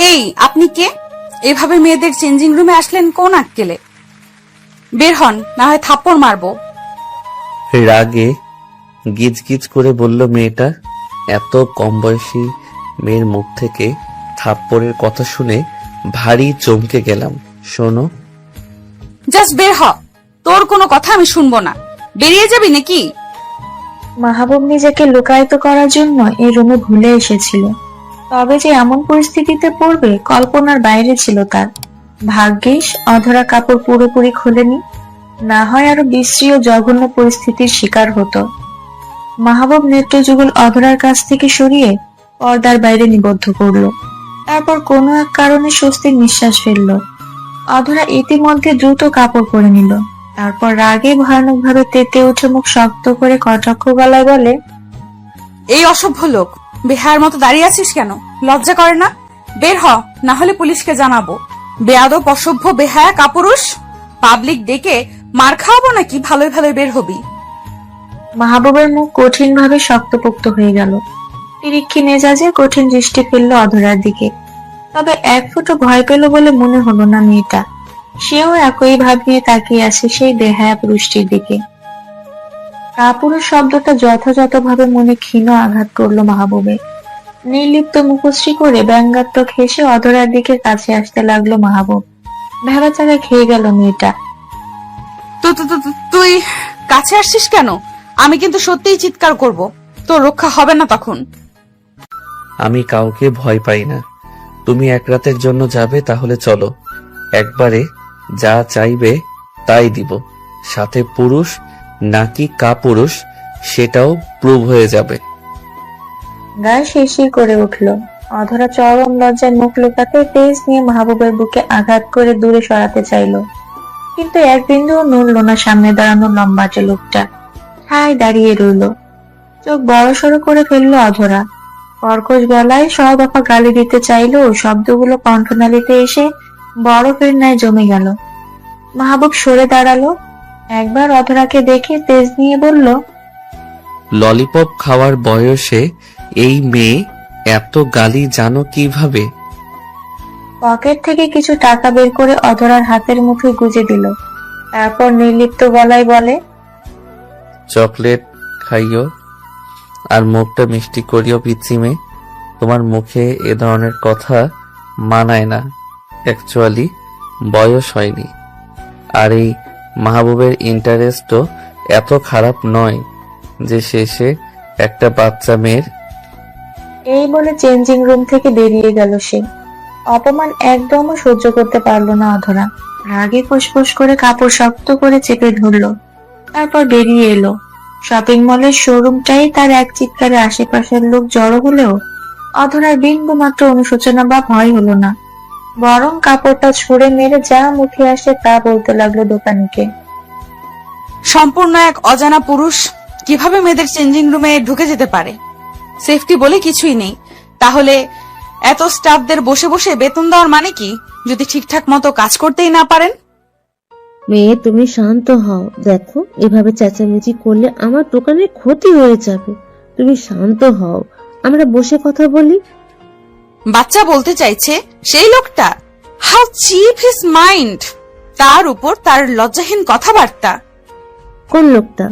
এই আপনি কে? এভাবে মেয়েদের চেঞ্জিং রুমে আসলেন কোন আক্কেলে? বের হন, না হয় থাপ্পড় মারবো। রাগে গিজগিজ করে বলল মেয়েটা। এত কম বয়সী মেয়ের মুখ থেকে থাপ্পড়ের কথা শুনে ভারী চমকে গেলাম। শোনো, জাস্ট বের হ, তোর কোনো কথা আমি শুনবো না। বেরিয়ে যাবি নাকি? মাহবুব নিজেকে লুকায়িত করার জন্য এই রুমে ভুলে এসেছিল, তবে যে এমন পরিস্থিতিতে পড়বে কল্পনার বাইরে ছিল তার। ভাগ্যিস অধরা কাপড় পুরোপুরি খোলেনি, না হয় আরো বিশ্রী ও জঘন্য পরিস্থিতির শিকার হতো। মাহবুব নেত্রযুগল অধরার কাছ থেকে সরিয়ে পর্দার বাইরে নিবদ্ধ করলো। তারপর কোনো এক কারণে স্বস্তির নিঃশ্বাস ফেলল। অধরা ইতিমধ্যে দ্রুত কাপড় পরে নিল। তারপর রাগে ভয়ানক ভাবে তেতে উঠে মুখ শক্ত করে কটাক্ষ গলায় বলে, এই অসভ্য লোক, বেহায়ার মতো দাঁড়িয়ে আছিস কেন? লজ্জা করে না? বের হ, না হলে পুলিশকে জানাবো। বেয়াদব, অসভ্য, বেহায়া, কাপুরুষ। পাবলিক ডেকে মার খাওয়াবো নাকি? ভালোই ভালোই বের হবি। মাহবুবের মুখ কঠিন ভাবে শক্তপোক্ত হয়ে গেল। তিরিক্ষি মেজাজে কঠিন দৃষ্টি ফেললো অধরার দিকে। তবে এক ফুটো ভয় পেল বলে মনে হলো না মেয়েটা। সেও একই ভাব নিয়ে তাকিয়ে আছে সেই বেহায়া পুরুষটির দিকে। কাপুরুষ শব্দটা যথাযথভাবে মনে ক্ষীণ আঘাত করলো মাহবুবে। নির্লিপ্ত মুখশ্রী করে ব্যঙ্গাত্মক হেসে অধরার দিকে কাছে আসতে লাগলো মাহবুব। ভেবাচাকা খেয়ে গেল মেয়েটা। তুই কাছে আসছিস কেন? আমি কিন্তু সত্যিই চিৎকার করব, তোর রক্ষা হবে না তখন। আমি কাউকে ভয় পাই না। তুমি এক রাতের জন্য যাবে, তাহলে চলো। একবারে যা চাইবে তাই দিব। সাথে পুরুষ নাকি কাপুরুষ সেটাও প্রুভ হয়ে যাবে। গায়ে শিরশির করে উঠল। অধরা চরম লজ্জায় মুখ লুকাতে তেজ নিয়ে মাহবুবের বুকে আঘাত করে দূরে সরাতে চাইল, কিন্তু এক বিন্দুও নড়ল না সামনে দাঁড়ানো লম্বাটে লোকটা। ঠায় দাঁড়িয়ে রইল। চোখ বড় সড়ো করে ফেললো অধরা। কর্কশ গলায় সব দফা গালি দিতে চাইলো, শব্দগুলো কণ্ঠনালীতে এসে বরফের ন্যায় জমে গেল। মাহবুব সরে দাঁড়ালো। একবার অধরাকে দেখে তেজ নিয়ে বলল, ললিপপ খাওয়ার বয়সে এই মেয়ে এত গালি জানো কিভাবে? পকেট থেকে কিছু টাকা বের করে অধরার হাতের মুঠোয় গুজে দিল। তারপর নির্লিপ্ত গলায় বলে, চকলেট খাইও আর মুখটা মিষ্টি করিও পিচ্ছি মেয়ে। তোমার মুখে এ ধরনের কথা মানায় না। অ্যাকচুয়ালি বয়স হয়নি। আর এই মাহবুবের ইন্টারেস্টও এত খারাপ নয় যে শেষে একটা বাচ্চা মেয়ের। এই বলে চেঞ্জিং রুম থেকে বেরিয়ে গেল সে। অপমান একদমও সহ্য করতে পারলো না অধরা। রাগে ফুসফুস করে কাপড় শক্ত করে চেপে ধরলো। তারপর বেরিয়ে এলো। শপিং মলের শোরুমটাই তার এক চিৎকারে আশেপাশের লোক জড়ো হলেও অধরার বিন্দু মাত্র অনুশোচনা বা ভয় হলো না। বরং কাপড়টা ছুঁড়ে মেরে যা মুখে আসে তা বলতে লাগলো দোকানিকে। সম্পূর্ণ এক অজানা পুরুষ কিভাবে মেয়েদের চেঞ্জিং রুমে ঢুকে যেতে পারে? সেফটি বলে কিছুই নেই। তাহলে এত স্টাফদের বসে বসে বেতন দেওয়ার মানে কি, যদি ঠিকঠাক মতো কাজ করতেই না পারেন? মেয়ে, তুমি শান্ত হও। দেখো, এভাবে চেঁচামেচি করলে আমার দোকানের ক্ষতি হয়ে যাবে। তুমি শান্ত হও, আমরা বসে কথা বলি। বাচ্চা বলতে চাইছে সেই লোকটা। How cheap his mind! তার উপর তার লজ্জাহীন কথাবার্তা। কোন লোকটা?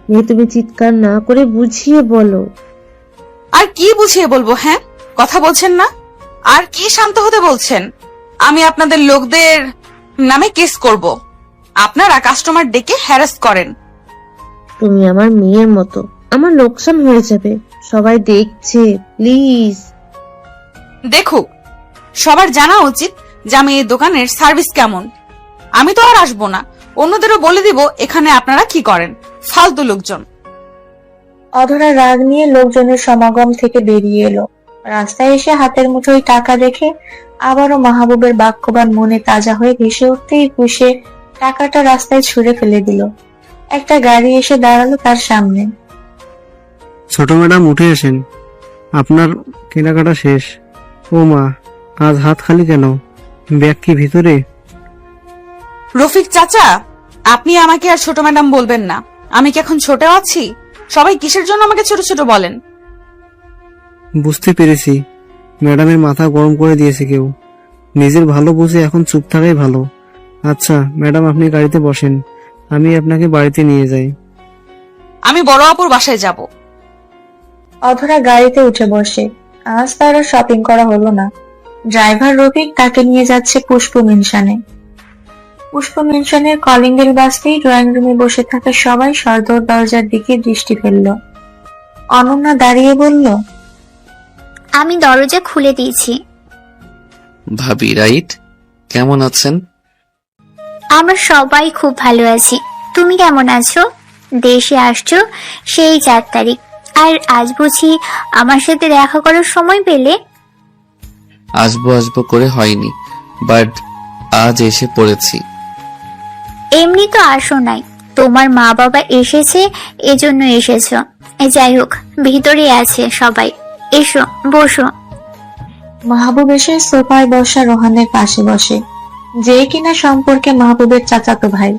মেয়ে, তুমি চিৎকার না করে বুঝিয়ে বলো। আর কি বুঝিয়ে বলবো? হ্যাঁ, কথা বলছেন না? আর কি শান্ত হতে বলছেন? আমি আপনাদের লোকদের নামে কেস করব। আপনারা কাস্টমার ডেকে হ্যারাস করেন। তুমি আমার মেয়ের মতো, আমার লোকসান হয়ে যাবে। সবাই দেখছে, প্লিজ। দেখুক, সবার জানা উচিত যে আমি এই দোকানের সার্ভিস কেমন। আমি তো আর আসবো না, অন্যদেরও বলে দিব এখানে আপনারা কি করেন। ফালতু লোকজন। অধরা রাগ নিয়ে লোকজনের সমাগম থেকে বেরিয়ে এলো। রাস্তায় এসে হাতের মুঠোয় টাকা দেখে আবারও মাহবুবের বাক্যবান মনে তাজা হয়ে ভেসে উঠতেই পুষে টাকাটা রাস্তায় ছুঁড়ে ফেলে দিল। একটা গাড়ি এসে দাঁড়ালো তার সামনে। ছোট ম্যাডাম, উঠে আসেন, আপনার কেনাকাটা শেষ। ও মা, আজ হাত খালি কেন? ব্যাগ কি ভিতরে? রফিক চাচা, আপনি আমাকে আর ছোট ম্যাডাম বলবেন না। আমি কি এখন ছোট আছি? সবাই কিসের জন্য আমাকে ছোট ছোট বলেন? বুঝতে পেরেছি, ম্যাডামের মাথা গরম করে দিয়েছে কেউ। নিজের ভালো বুঝে এখন চুপ থাকাই ভালো। আচ্ছা ম্যাডাম, আপনি গাড়িতে বসেন, আমি আপনাকে বাড়িতে নিয়ে যাই। আমি বড় আপুর বাসায় যাব। অধরা গাড়িতে উঠে বসে। আজ তার আর শপিং করা হলো না। ড্রাইভার রফিক তাকে নিয়ে যাচ্ছে পুষ্প মেনশনে। পুষ্প মেনশনের কলিং বেল বাজতেই ড্রয়িং রুমে বসে থাকা সবাই সদর দরজার দিকে দৃষ্টি ফেলল। অনন্যা দাঁড়িয়ে বলল, আমি দরজা খুলে দিয়েছি। ভাবি রাইট, কেমন আছেন? আমরা সবাই খুব ভালো আছি। তুমি কেমন আছো? দেশে আসছো সেই 4 তারিখ, আর আজ বুঝি আমার সাথে দেখা করার সময় পেলে? আসবো আসবো করে হয়নি, বাট আজ এসে পড়েছি। এমনি তো আসো নাই, তোমার মা বাবা এসেছে এজন্য এসেছো। যাই হোক, ভিতরে আছে সবাই, এসো বসো। মাহবুব এসে সোফায় বসা রোহানের পাশে বসে, যে কিনা সম্পর্কে মাহবুবের চাচাতো ভাই।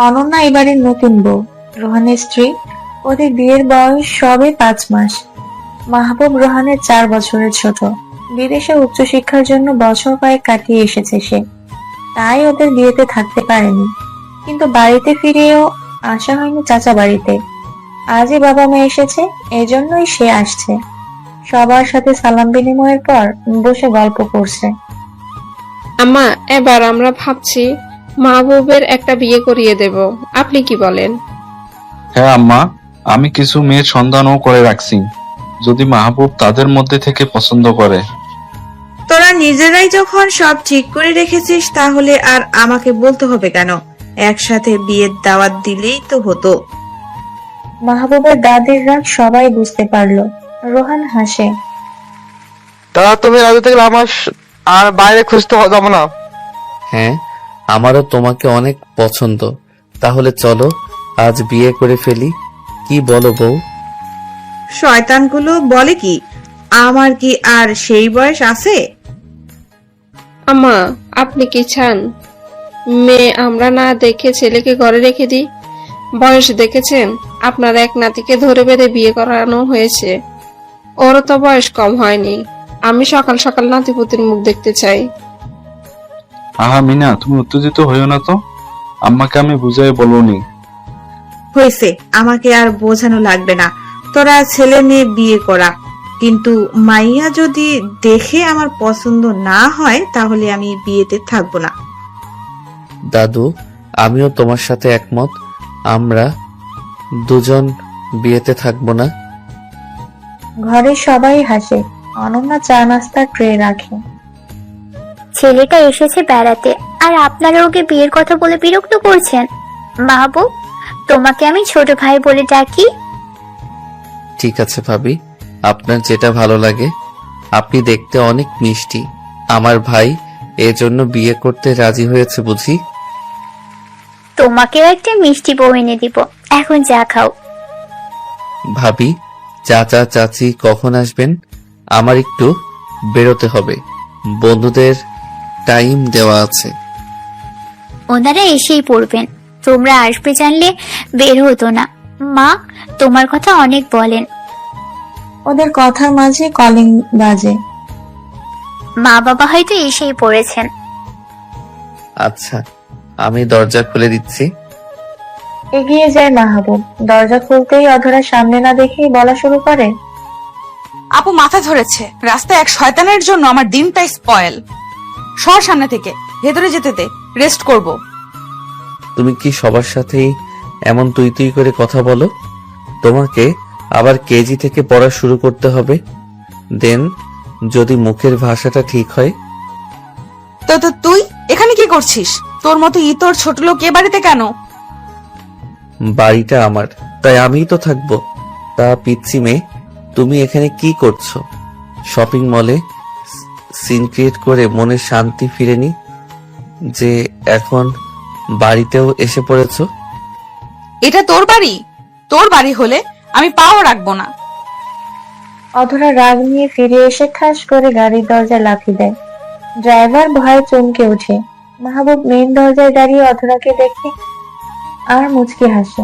অনন্যা এবারের নতুন বউ, রোহানের স্ত্রী। ওদের বিয়ের বয়স সবে 5 মাস। মাহবুব রোহানের 4 বছরের ছোট। বিদেশে উচ্চশিক্ষার জন্য বছর কয়েক কাটিয়ে এসেছে সে, তাই ওদের বিয়েতে থাকতে পারেনি। কিন্তু বাড়িতে ফিরেও আসা হয়নি চাচা বাড়িতে। আজই বাবা মা এসেছে, এজন্যই সে আসছে। সবার সাথে সালাম বিনিময়ের পর বসে গল্প করছে। আম্মা, এবার আমরা ভাবছি মাহবুবের একটা বিয়ে করিয়ে দেব, আপনি কি বলেন? হ্যাঁ আম্মা, আমি কিছু মেয়ের সন্ধানও করে রাখছি, যদি মাহবুব তাদের মধ্যে থেকে পছন্দ করে। তোরা নিজেরাই যখন সব ঠিক করে রেখেছিস, তাহলে আর আমাকে বলতে হবে কেন? একসাথে বিয়ের দাওয়াত দিলেই তো হতো। মাহবুবের দাদির রাগ সবাই বুঝতে পারলো। রোহান হাসে। তা তুমি রাজু থেকে আমার আর বাইরে খুঁজতে যাবো না। হ্যাঁ, আমারও তোমাকে অনেক পছন্দ। তাহলে চলো আজ বিয়ে করে ফেলি, কি বলো বউ? শয়তানগুলো বলে কি, আমার কি আর সেই বয়স আছে? আম্মা, আপনি কি চান মেয়ে আমরা না দেখে ছেলেকে ঘরে রেখে দিই? বয়স দেখেছেন? আপনার এক নাতিকে ধরে বেঁধে বিয়ে করানো হয়েছে, ওরও তো বয়স কম হয়নি। আমি সকাল সকাল নাতিপুতির মুখ দেখতে চাই। আহা মিনা, তুমি উত্তেজিত হইও না তো, আম্মাকে আমি বুঝাই বলবনি। হয়েছে, আমাকে আর বোঝানো লাগবে না। তোরা ছেলে মেয়ে বিয়ে করা, কিন্তু মাইয়া যদি দেখে আমার পছন্দ না হয়, তাহলে আমি বিয়েতে থাকবো না। দাদু, আমিও তোমার সাথে একমত। আমরা দুজন বিয়েতে থাকবো না। ঘরে সবাই হাসে। অনন্যা চা নাস্তার ট্রে রাখে। ছেলেটা এসেছে বেড়াতে, আর আপনারা ওকে বিয়ের কথা বলে বিরক্ত করছেন। মাহবুব, তোমাকে আমি ছোট ভাই বলে ডাকি। ঠিক আছে ভাবি, আপনার যেটা ভালো লাগে। আপনি দেখতে অনেক মিষ্টি। আমার ভাই এজন্য বিয়ে করতে রাজি হয়েছে বুঝি। তোমাকেও একটা মিষ্টি বউ এনে দিব, এখন চা খাও। ভাবি, চাচা চাচি কখন আসবেন? আমার একটু বেরোতে হবে, বন্ধুদের টাইম দেওয়া আছে। ওনারা এসেই পড়বেন, তোমরা আসবে জানলে বের হতো না। মা তোমার কথা অনেক বলেন। ওদের কথার মাঝে কলিং বাজে। মা বাবা হয়তো এসেই পড়েছেন। আচ্ছা, আমি দরজা খুলে দিচ্ছি। এগিয়ে যায় মাহবুব। দরজা খুলতেই অধরা সামনে না দেখেই বলা শুরু করে, আপু মাথা ধরেছে, রাস্তায় এক শয়তানের জন্য আমার দিনটাই স্পয়েল। সর সামনে থেকে, ভেতরে যেতে দে, রেস্ট করব। তুমি কি সবার সাথেই এমন তুই তুই করে কথা বলো? তোমাকে আবার কেজি থেকে পড়া শুরু করতে হবে, দেন যদি মুখের ভাষাটা ঠিক হয়। তো তো তুই এখানে কি করছিস? তোর মতো ইতর ছোট লোক এ বাড়িতে কেন? বাড়িটা আমার, তাই আমিই তো থাকবো। তা পিচ্ছি মেয়ে, তুমি এখানে কি করছো? শপিং মলে সিন ক্রিয়েট করে মনে শান্তি ফিরেনি যে এখন বাড়িতেও এসে পড়েছো? এটা তোর বাড়ি? তোর বাড়ি হলে আমি পাও রাখবো না। অধরা রাগ নিয়ে ফিরে এসে ঠাস করে গাড়ির দরজায় লাথি দেয়। ড্রাইভার ভয়ে চমকে ওঠে। মাহবুব মেন দরজায় দাঁড়িয়ে অধরাকে দেখে আর মুচকি হাসে।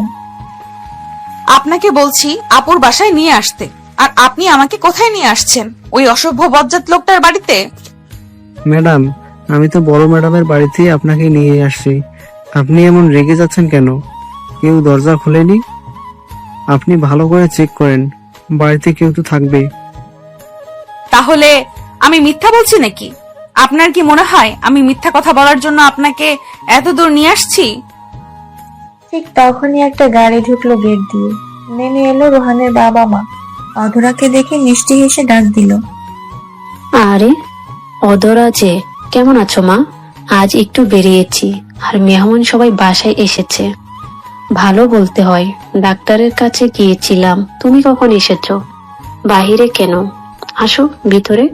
আপনাকে বলছি আপুর বাসায় নিয়ে আসতে, আর আপনি আমাকে কোথায় নিয়ে আসছেন? ওই অসভ্য বজ্জাত লোকটার বাড়িতে? ম্যাডাম, আমি তো বড় ম্যাডামের বাড়িতেই আপনাকে নিয়ে আসছি। আপনি এমন রেগে যাচ্ছেন কেন? কেউ দরজা খোলেনি? আপনি ভালো করে চেক করেন, বাড়িতে কেউ তো থাকবে। তাহলে আমি মিথ্যা বলছি নাকি? আপনার কি মনে হয় আমি মিথ্যা কথা বলার জন্য আপনাকে এত দূর নিয়ে আসছি? ঠিক তখনই একটা গাড়ি ঢুকলো গেট দিয়ে। নেমে এলো রোহানের বাবা মা। অধরাকে দেখে মিষ্টি হেসে ডাক দিল। আরে অধরা যে, কেমন আছো মা? আজ একটু বেরিয়েছি আর মেহমান সবাই বাসায় এসেছে। ভালো বলতে হয়, ডাক্তারের কাছে গিয়েছিলাম। তুমি কখন এসেছো? বাহিরে কেন? আসো ভিতরে।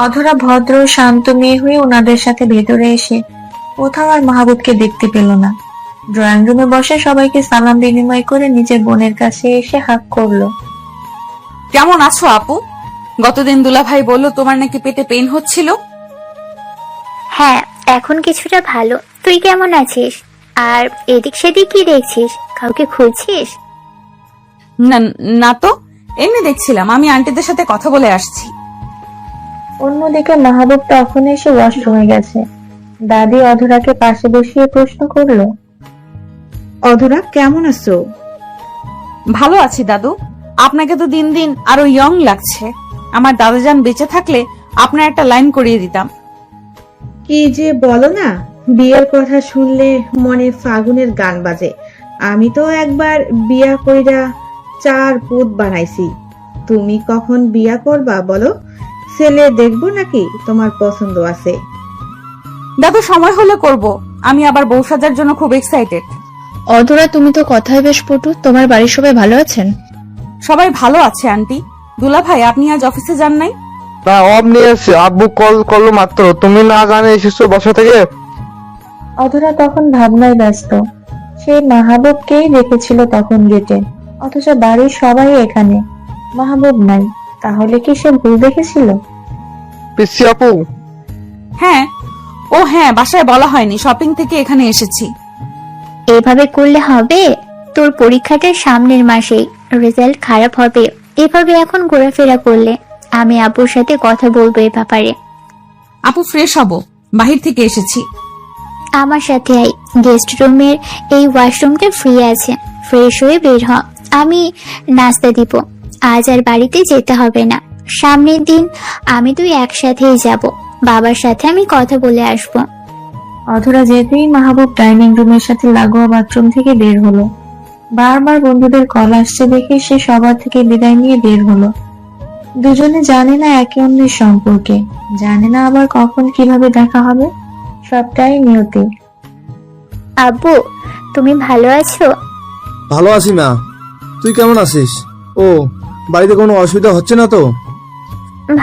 অধরা ভদ্র শান্ত মেয়ে হয়ে ওনাদের সাথে ভেতরে এসে কোথাও আর মাহবুবকে দেখতে পেল না। ড্রয়িং রুমে বসে সবাইকে সালাম বিনিময় করে নিজের বোনের কাছে এসে হাক করলো। কেমন আছো আপু? গতদিন দুলাভাই বলল তোমার নাকি পেটে পেইন হচ্ছিল। হ্যাঁ, এখন কিছুটা ভালো। তুই কেমন আছিস? আর এদিক সেদিক কি দেখছিস? কাউকে খুঁজছিস? না না তো, এমনি দেখছিলাম। আমি আন্টিদের সাথে কথা বলে আসছি। অন্যদিকে মাহবুব তখন এসে ওয়াশরুমে গেছে। দাদি অধরাকে পাশে বসিয়ে প্রশ্ন করলো। অধরা, কেমন আছো? ভালো আছি দাদু। আপনাকে তো দিন দিন আরো ইয়ং লাগছে। আমার দাদাজান বেঁচে থাকলে আপনার একটা লাইন করিয়ে দিতাম। কি যে বলো না, বিয়ের কথা শুনলে মনে ফাগুনের গান বাজে। আমি তো একবার বিয়া কইরা 4 পুত বানাইছি। তুমি কখন বিয়া করবা বলো? ছেলে দেখবো নাকি তোমার পছন্দ আছে? দাদু, সময় হলে করব। আমি আবার বউ সাজার জন্য খুব এক্সাইটেড। অধরা, তুমি তো কথায় বেশ পটু। তোমার বাড়ির সবাই ভালো আছেন? সবাই ভালো আছে আন্টি। দুলাভাই, আপনি আজ অফিসে যান নাই? না, অফ নিয়েছি। আব্বু কল করলো মাত্র। তুমি না জানে এসেছো বাসা থেকে? অধরা তখন ভাবনায় ব্যস্ত। সে মাহবুবকেই রেখেছিল তখন গেটে, অথচ বাড়ির সবাই এখানে, মাহবুব নাই। তাহলে কি সে ভুল দেখেছিল? পিসি আপু, হ্যাঁ। ও হ্যাঁ, বাসায় বলা হয়নি। শপিং থেকে এখানে এসেছি। এভাবে করলে হবে? তোর পরীক্ষাটা সামনের মাসেই, রেজাল্ট খারাপ হবে। এভাবে এখন ঘোরাফেরা করলে। আমি আপুর সাথে কথা বলবো এ ব্যাপারে। আপু, ফ্রেশ হব। বাহির থেকে এসেছি। আমার সাথে আই। গেস্ট রুমের এই ওয়াশরুমটা ফ্রি আছে। ফ্রেশ হয়ে বের হ। আমি নাস্তা দিব। আজ আর বাড়িতে যেতে হবে না। সামনের দিন আমি তুই একসাথেই যাব। বাবার সাথে আমি কথা বলে আসবো। অধরা যেতেই মাহবুব ডাইনিং রুমের সাথে লাগোয়া বাথরুম থেকে বের হলো। বারবার বন্ধুদের কল আসছে দেখে সে সবার থেকে বিদায় নিয়ে বের হলো। দুজনে জানে না একে অন্যের সম্পর্কে, জানে না আবার কখন কিভাবে দেখা হবে। সবটাই নিয়তি। আব্বু, তুমি ভালো আছো? ভালো আছি মা, তুই কেমন আছিস? ও, বাড়িতে কোনো অসুবিধা হচ্ছে না তো?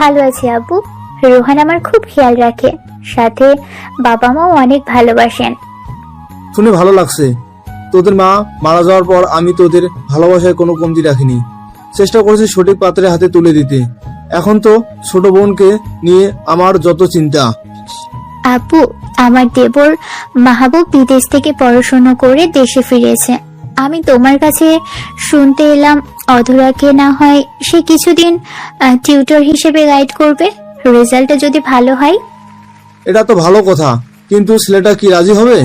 ভালো আছি আব্বু। রোহান আমার খুব খেয়াল রাখে, সাথে বাবা মাও অনেক ভালোবাসেন। শুনে ভালো লাগছে। তোদের মা মারা যাওয়ার পর আমি তোদের ভালোবাসায় কোনো কমতি রাখিনি। চেষ্টা করেছি সঠিক পাত্রের হাতে তুলে দিতে। এখন তো ছোট বোনকে নিয়ে আমার যত চিন্তা। আব্বু, আমার দেবর মাহবুব বিদেশ থেকে পড়াশোনা করে দেশে ফিরেছে। আমি তোমার কাছে শুনতে এলাম অধরাকে না হয় সে কিছুদিন টিউটর হিসেবে গাইড করবে, রেজাল্টটা যদি ভালো হয়। এটা তো ভালো কথা, কিন্তু ছেলেটা কি রাজি হবে?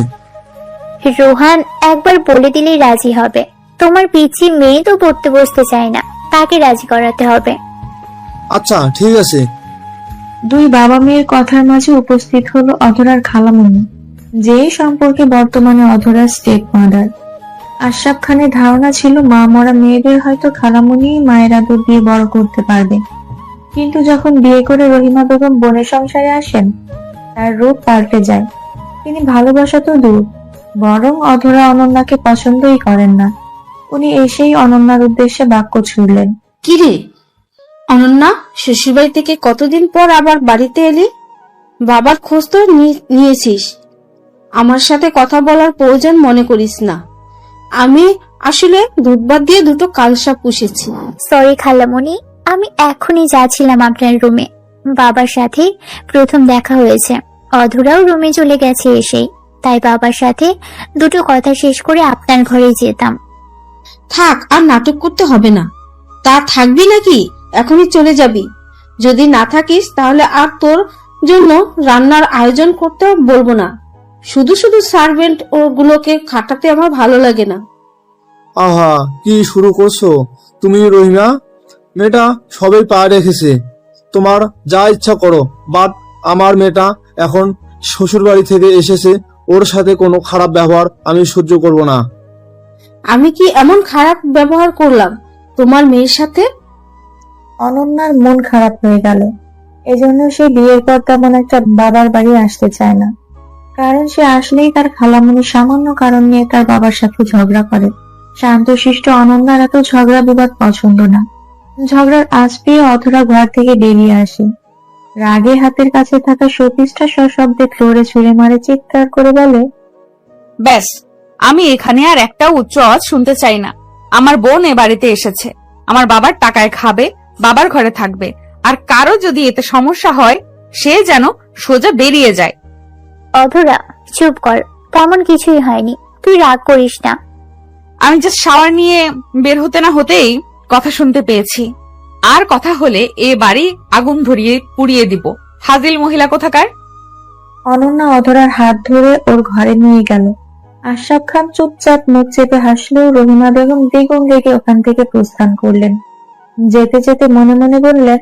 রোহান একবার বলে দিলেই রাজি হবে। তোমার পিচ্ছি মেয়ে তো পড়তে বসতে চায় না, তাকে রাজি করাতে হবে। আচ্ছা ঠিক আছে। দুই বাবা মেয়ের কথার মাঝে উপস্থিত হলো অধরার খালামণি, যে সম্পর্কে বর্তমানে অধরার স্টেপ মাদার। আশরাফ খানের ধারণা ছিল মা মরা মেয়েদের হয়তো খালামণি মায়ের আদর দিয়ে বড় করতে পারবে, কিন্তু যখন বিয়ে করে রহিমা বেগম বোনের সংসারে আসেন, তার রূপ পাল্টে যায়। তিনি ভালোবাসা তো দূর, বরং অধরা অনন্যাকে পছন্দই করেন না। উনি এসেই অনন্যার উদ্দেশ্যে বাক্য ছুড়লেন। কিরে অনন্যা, শ্বশুরবাড়ি থেকে কতদিন পর আবার বাড়িতে এলি? বাবার খোঁজ তো নিয়েছিস। আমার সাথে কথা বলার প্রয়োজন মনে করিস না। আমি আসলে দুধ দিয়ে দুটো কালসা পুষেছি। সরি খালামণি, আমি এখনই যাচ্ছিলাম আপনার রুমে। বাবার সাথে প্রথম দেখা হয়েছে, অধরাও রুমে চলে গেছে এসেই, তাই বাবার সাথে দুটো কথা শেষ করে আপনার ঘরে যেতাম। থাক, আর নাটক করতে হবে না। তা থাকবি নাকি? এখনই চলে যাবি? যদি না থাকিস তাহলে আর তোর জন্য রান্নার আয়োজন করতে বলবো না। শুধু শুধু সার্ভেন্ট গুলোকে খাটাতে আমার ভালো লাগে না। আহা, কি শুরু করছো তুমি রহিমা? মেয়েটা সবেই পা রেখেছে, তোমার যা ইচ্ছা করো, বাট আমার মেয়েটা এখন শ্বশুর বাড়ি থেকে এসেছে, ওর সাথে কোনো খারাপ ব্যবহার আমি সহ্য করব না। আমি কি এমন খারাপ ব্যবহার করলাম তোমার মেয়ের সাথে? অনন্যার মন খারাপ হয়ে গেল। এজন্য সে বিয়ের পর তেমন একটা বাবার বাড়ি আসতে চায় না, কারণ সে আসলেই তার খালামণি সামান্য কারণ নিয়ে তার বাবার সাথে ঝগড়া করে। শান্তশিষ্ট অনন্যার এত ঝগড়া বিবাদ পছন্দ না। ঝগড়ার আঁচ পেয়ে অধরা ঘর থেকে বেরিয়ে আসে। রাগে হাতের কাছে থাকা শোপিসটা সশব্দে ফ্লোরে ছুঁড়ে মারে, চিৎকার করে বলে, ব্যাস, আমি এখানে আর একটা উচ্চ আওয়াজ শুনতে চাই না। আমার বোন এ বাড়িতে এসেছে, আমার বাবার টাকায় খাবে, বাবার ঘরে থাকবে, আর কারো যদি এতে সমস্যা হয় সে যেন সোজা বেরিয়ে যায়। অধরা, চুপ কর, তেমন কিছুই হয়নি, তুই রাগ করিস না। আমি জাস্ট শাওয়ার নিয়ে বের হতে না হতেই কথা শুনতে পেয়েছি, আর কথা হলে এ বাড়ি আগুন ধরিয়ে পুড়িয়ে দিব। হাজিল মহিলা কোথাকার। অনন্যা অধরার হাত ধরে ওর ঘরে নিয়ে গেল। আশরাফ খান চুপচাপ মুখ চেপে হাসলেও রহিমা বেগম দ্বিগুণ রেগে ওখান থেকে প্রস্থান করলেন। যেতে যেতে মনে মনে বললেন,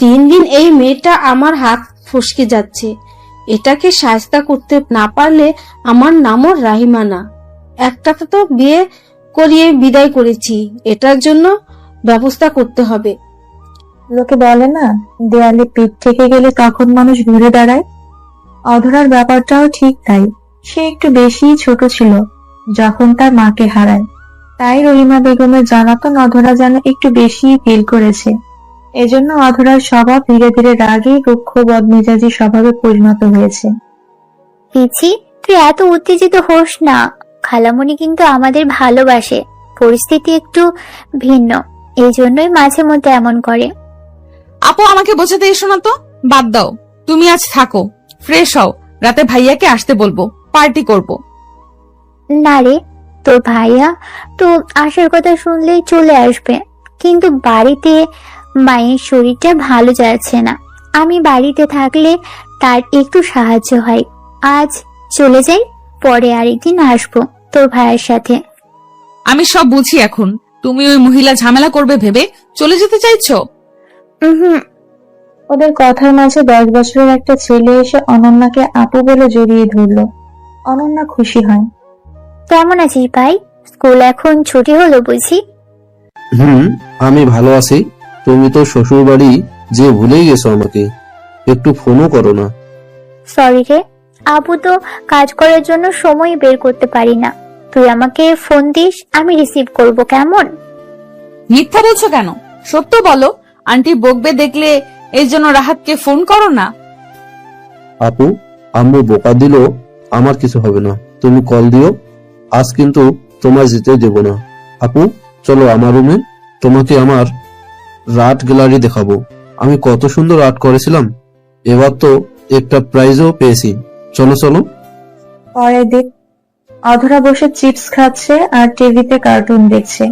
দিন দিন এই মেয়েটা আমার হাত ফসকে যাচ্ছে। এটাকে শায়েস্তা করতে না পারলে আমার নামও রাহিমা না। একটাতে তো বিয়ে করিয়ে বিদায় করেছি, এটার জন্য ব্যবস্থা করতে হবে। লোকে বলে না, দেয়ালে পিঠ থেকে গেলে তখন মানুষ ঘুরে দাঁড়ায়। অধরার ব্যাপারটাও ঠিক তাই। সে একটু বেশিই ছোট ছিল যখন তার মাকে হারায়, তাই রহিমা বেগমের জানাতন অধরা যেন একটু বেশিই ফিল করেছে। এজন্য অধরার স্বভাব ধীরে ধীরে রাগী, রুক্ষ, বদমেজাজি স্বভাবে পরিণত হয়েছে। পিছি, তুই এত উত্তেজিত হোস না, খালামণি কিন্তু আমাদের ভালোবাসে। পরিস্থিতি একটু ভিন্ন, এই জন্যই মাঝে মধ্যে এমন করে। আপু, আমাকে বোঝাতে এসো না তো, বাদ দাও। তুমি আজ থাকো, ফ্রেশ হও, রাতে ভাইয়াকে আসতে বলবো, পার্টি করব। না রে, তোর ভাইয়া তো আসার কথা শুনলেই চলে আসবে, কিন্তু বাড়িতে মায়ের শরীরটা ভালো যাচ্ছে না। আমি বাড়িতে থাকলে তার একটু সাহায্য হয়। আজ চলে যাই, পরে আরেকদিন আসবো তোর ভাইয়ের সাথে। আমি সব বুঝি এখন। তুমি ওই মহিলা ঝামেলা করবে ভেবে চলে যেতে চাইছো? হুম। ওদের কথার মাঝে 10 বছরের একটা ছেলে এসে অনন্যাকে আপু বলে জড়িয়ে ধরলো। অনন্যা খুশি হয়। কেমন আছিস ভাই? স্কুল এখন ছুটি হলো বুঝি? আমি ভালো আছি। তুমি তো শ্বশুর বাড়ি যে ভুলেই গেছো আমাকে, একটু ফোনও করো না। সরি রে, আপু তো কাজ করার জন্য সময় বের করতে পারি না। তুই আমাকে ফোন দিস, আমি রিসিভ করব, কেমন? মিথ্যা বলছো কেন? সত্য বলো। আন্টি বকবে দেখলে এই জন্য রাহাতকে ফোন করো না। আপু, আম্মু বোকা দিল, আমার কিছু হবে না, তুমি কল দিও। আজ কিন্তু তোমার যেতে দেব না। আপু, চলো আমার রুমে, তোমাকে আমার আর্ট গ্যালারি দেখাবো। আমি কত সুন্দর আর্ট করেছিলাম, এবার তো একটা প্রাইজও পেয়েছি। চলো চলো। পরের দিন অধরা বসে চিপস খাচ্ছে আর টিভিতে কার্টুন দেখছে।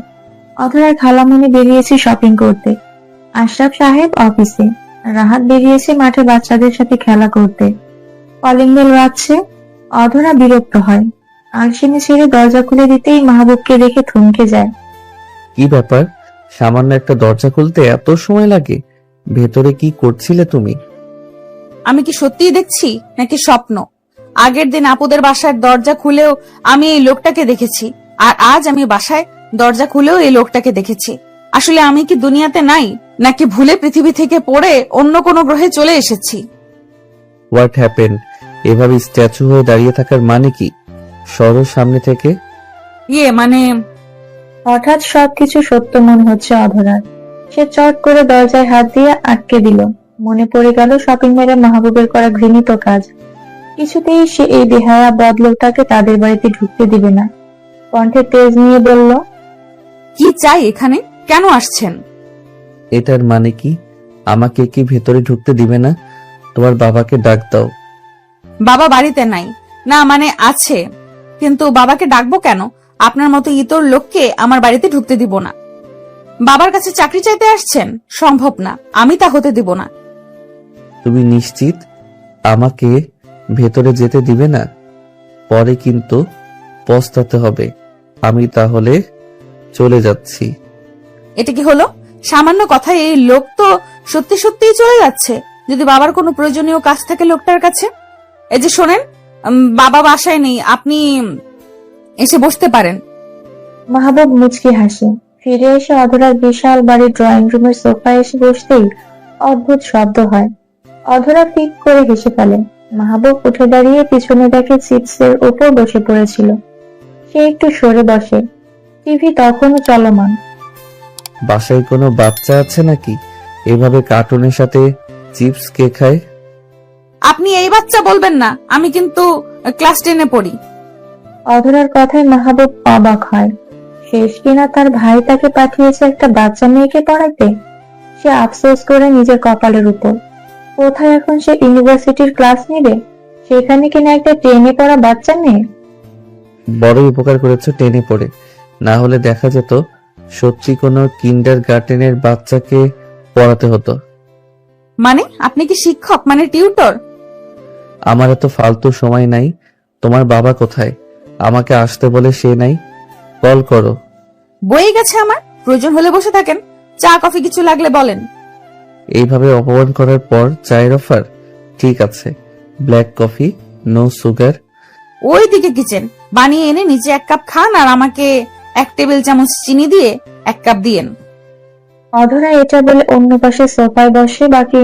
অধরার খালামণি বেরিয়েছে শপিং করতে, আশরাফ সাহেব অফিসে, রাহাত বেরিয়েছে মাঠে বাচ্চাদের সাথে খেলা করতে। কলিং বেল বাজছে। অধরা বিরক্ত হয়। আলসেমি ছেড়ে দরজা খুলে দিতেই মাহবুবকে দেখে থমকে যায়। কি ব্যাপার? সামান্য একটা দরজা খুলতে এত সময় লাগে? ভেতরে কি করছিলে তুমি? আমি কি সত্যিই দেখছি নাকি স্বপ্ন? আগের দিন আপুদের বাসার দরজা খুলেও আমি এই লোকটাকে দেখেছি, আর আজ আমি বাসায় দরজা খুলেও এই লোকটাকে দেখেছি। আসলে আমি কি দুনিয়াতে নাই, নাকি ভুলে পৃথিবী থেকে পড়ে অন্য কোনো গ্রহে চলে এসেছি? What happen? এভাবে স্ট্যাচু হয়ে দাঁড়িয়ে থাকার মানে কি? সরো সামনে থেকে। মানে হঠাৎ সবকিছু সত্য মনে হচ্ছে অধরার। সে চট করে দরজায় হাত দিয়ে আটকে দিল। মনে পড়ে গেল শপিং মলে মাহবুবের করা ঘৃণিত কাজ। কিছুতেই সে এই বেহায়া বদলোকটাকে তাদের বাড়িতে ঢুকতে দিবে না। কণ্ঠে তেজ নিয়ে বলল, কি চাই এখানে? কেন আসছেন? এটার মানে কি? আমাকে কি ভেতরে ঢুকতে দিবে না? তোমার বাবাকে ডাক দাও। বাবা বাড়িতে নাই। না মানে আছে, কিন্তু বাবাকে ডাকবো কেন? আপনার মতো ইতর লোককে আমার বাড়িতে ঢুকতে দিব না। বাবার কাছে চাকরি চাইতে আসছেন? সম্ভব না, আমি তা হতে দিব না। তুমি নিশ্চিত আমাকে ভেতরে যেতে দিবে না? পরে কিন্তু পস্তাতে হবে। আমি তাহলে চলে যাচ্ছি। এটা কি হলো? সামান্য কথায় এই লোক তো সত্যি সত্যিই চলে যাচ্ছে। যদি বাবার কোনো প্রয়োজনীয় কাজ থাকে লোকটার কাছে। এই যে শোনেন, বাবা বাসায় নেই, আপনি এসে বসতে পারেন। মাহবুব মুচকি হাসে। ফিরে এসে অধরার বিশাল বাড়ির ড্রয়িং রুমের সোফায় এসে বসতেই অদ্ভুত শব্দ হয়। অধরা ফিক করে হেসে ফেলে। মাহবুব উঠে দাঁড়িয়ে পিছনে দেখে চিপসের উপর বসে পড়েছিল। সে একটু সরে বসে। টিভি তখনও চলমান। বাসায় কোনো বাচ্চা আছে নাকি এভাবে কার্টুনের সাথে চিপস কে খায়? আপনি এই বাচ্চা বলবেন না, আমি কিন্তু ক্লাস 10-এ পড়ি। অধরার কথায় মাহবুব অবাক হয়। শেষ কিনা তার ভাই তাকে পাঠিয়েছে একটা বাচ্চা মেয়েকে পড়াইতে। সে আফসোস করে নিজের কপালের উপর। কোথায় এখন সে ইউনিভার্সিটির ক্লাস নেবে, সেখানে কিনা একটা 10-এ পড়া বাচ্চা মেয়ে। বড় উপকার করেছো 10-এ পড়ে, না হলে দেখা যেত সত্যি কোনো কিন্ডার গার্ডেনের বাচ্চাকে পড়াতে হতো। মানে আপনি কি শিক্ষক, মানে টিউটর? আমার এত ফালতু সময় নাই। তোমার বাবা কোথায়? আমাকে আসতে বলে সে নাই। কল করো। বয়ে গেছে আমার, প্রয়োজন হলে বসে থাকেন। চা কফি কিছু লাগলে বলেন। এইভাবে অপমান করার পর চায়ের অফার? ঠিক আছে, ব্ল্যাক কফি, নো সুগার। ওই দিকে কিচেন, বানিয়ে এনে নিচে 1 কাপ খান আর আমাকে 1 টেবিল চামচ চিনি দিয়ে 1 কাপ দিয়েন। অধরা এটা বলে অন্য পাশে সোফায় বসে বাকি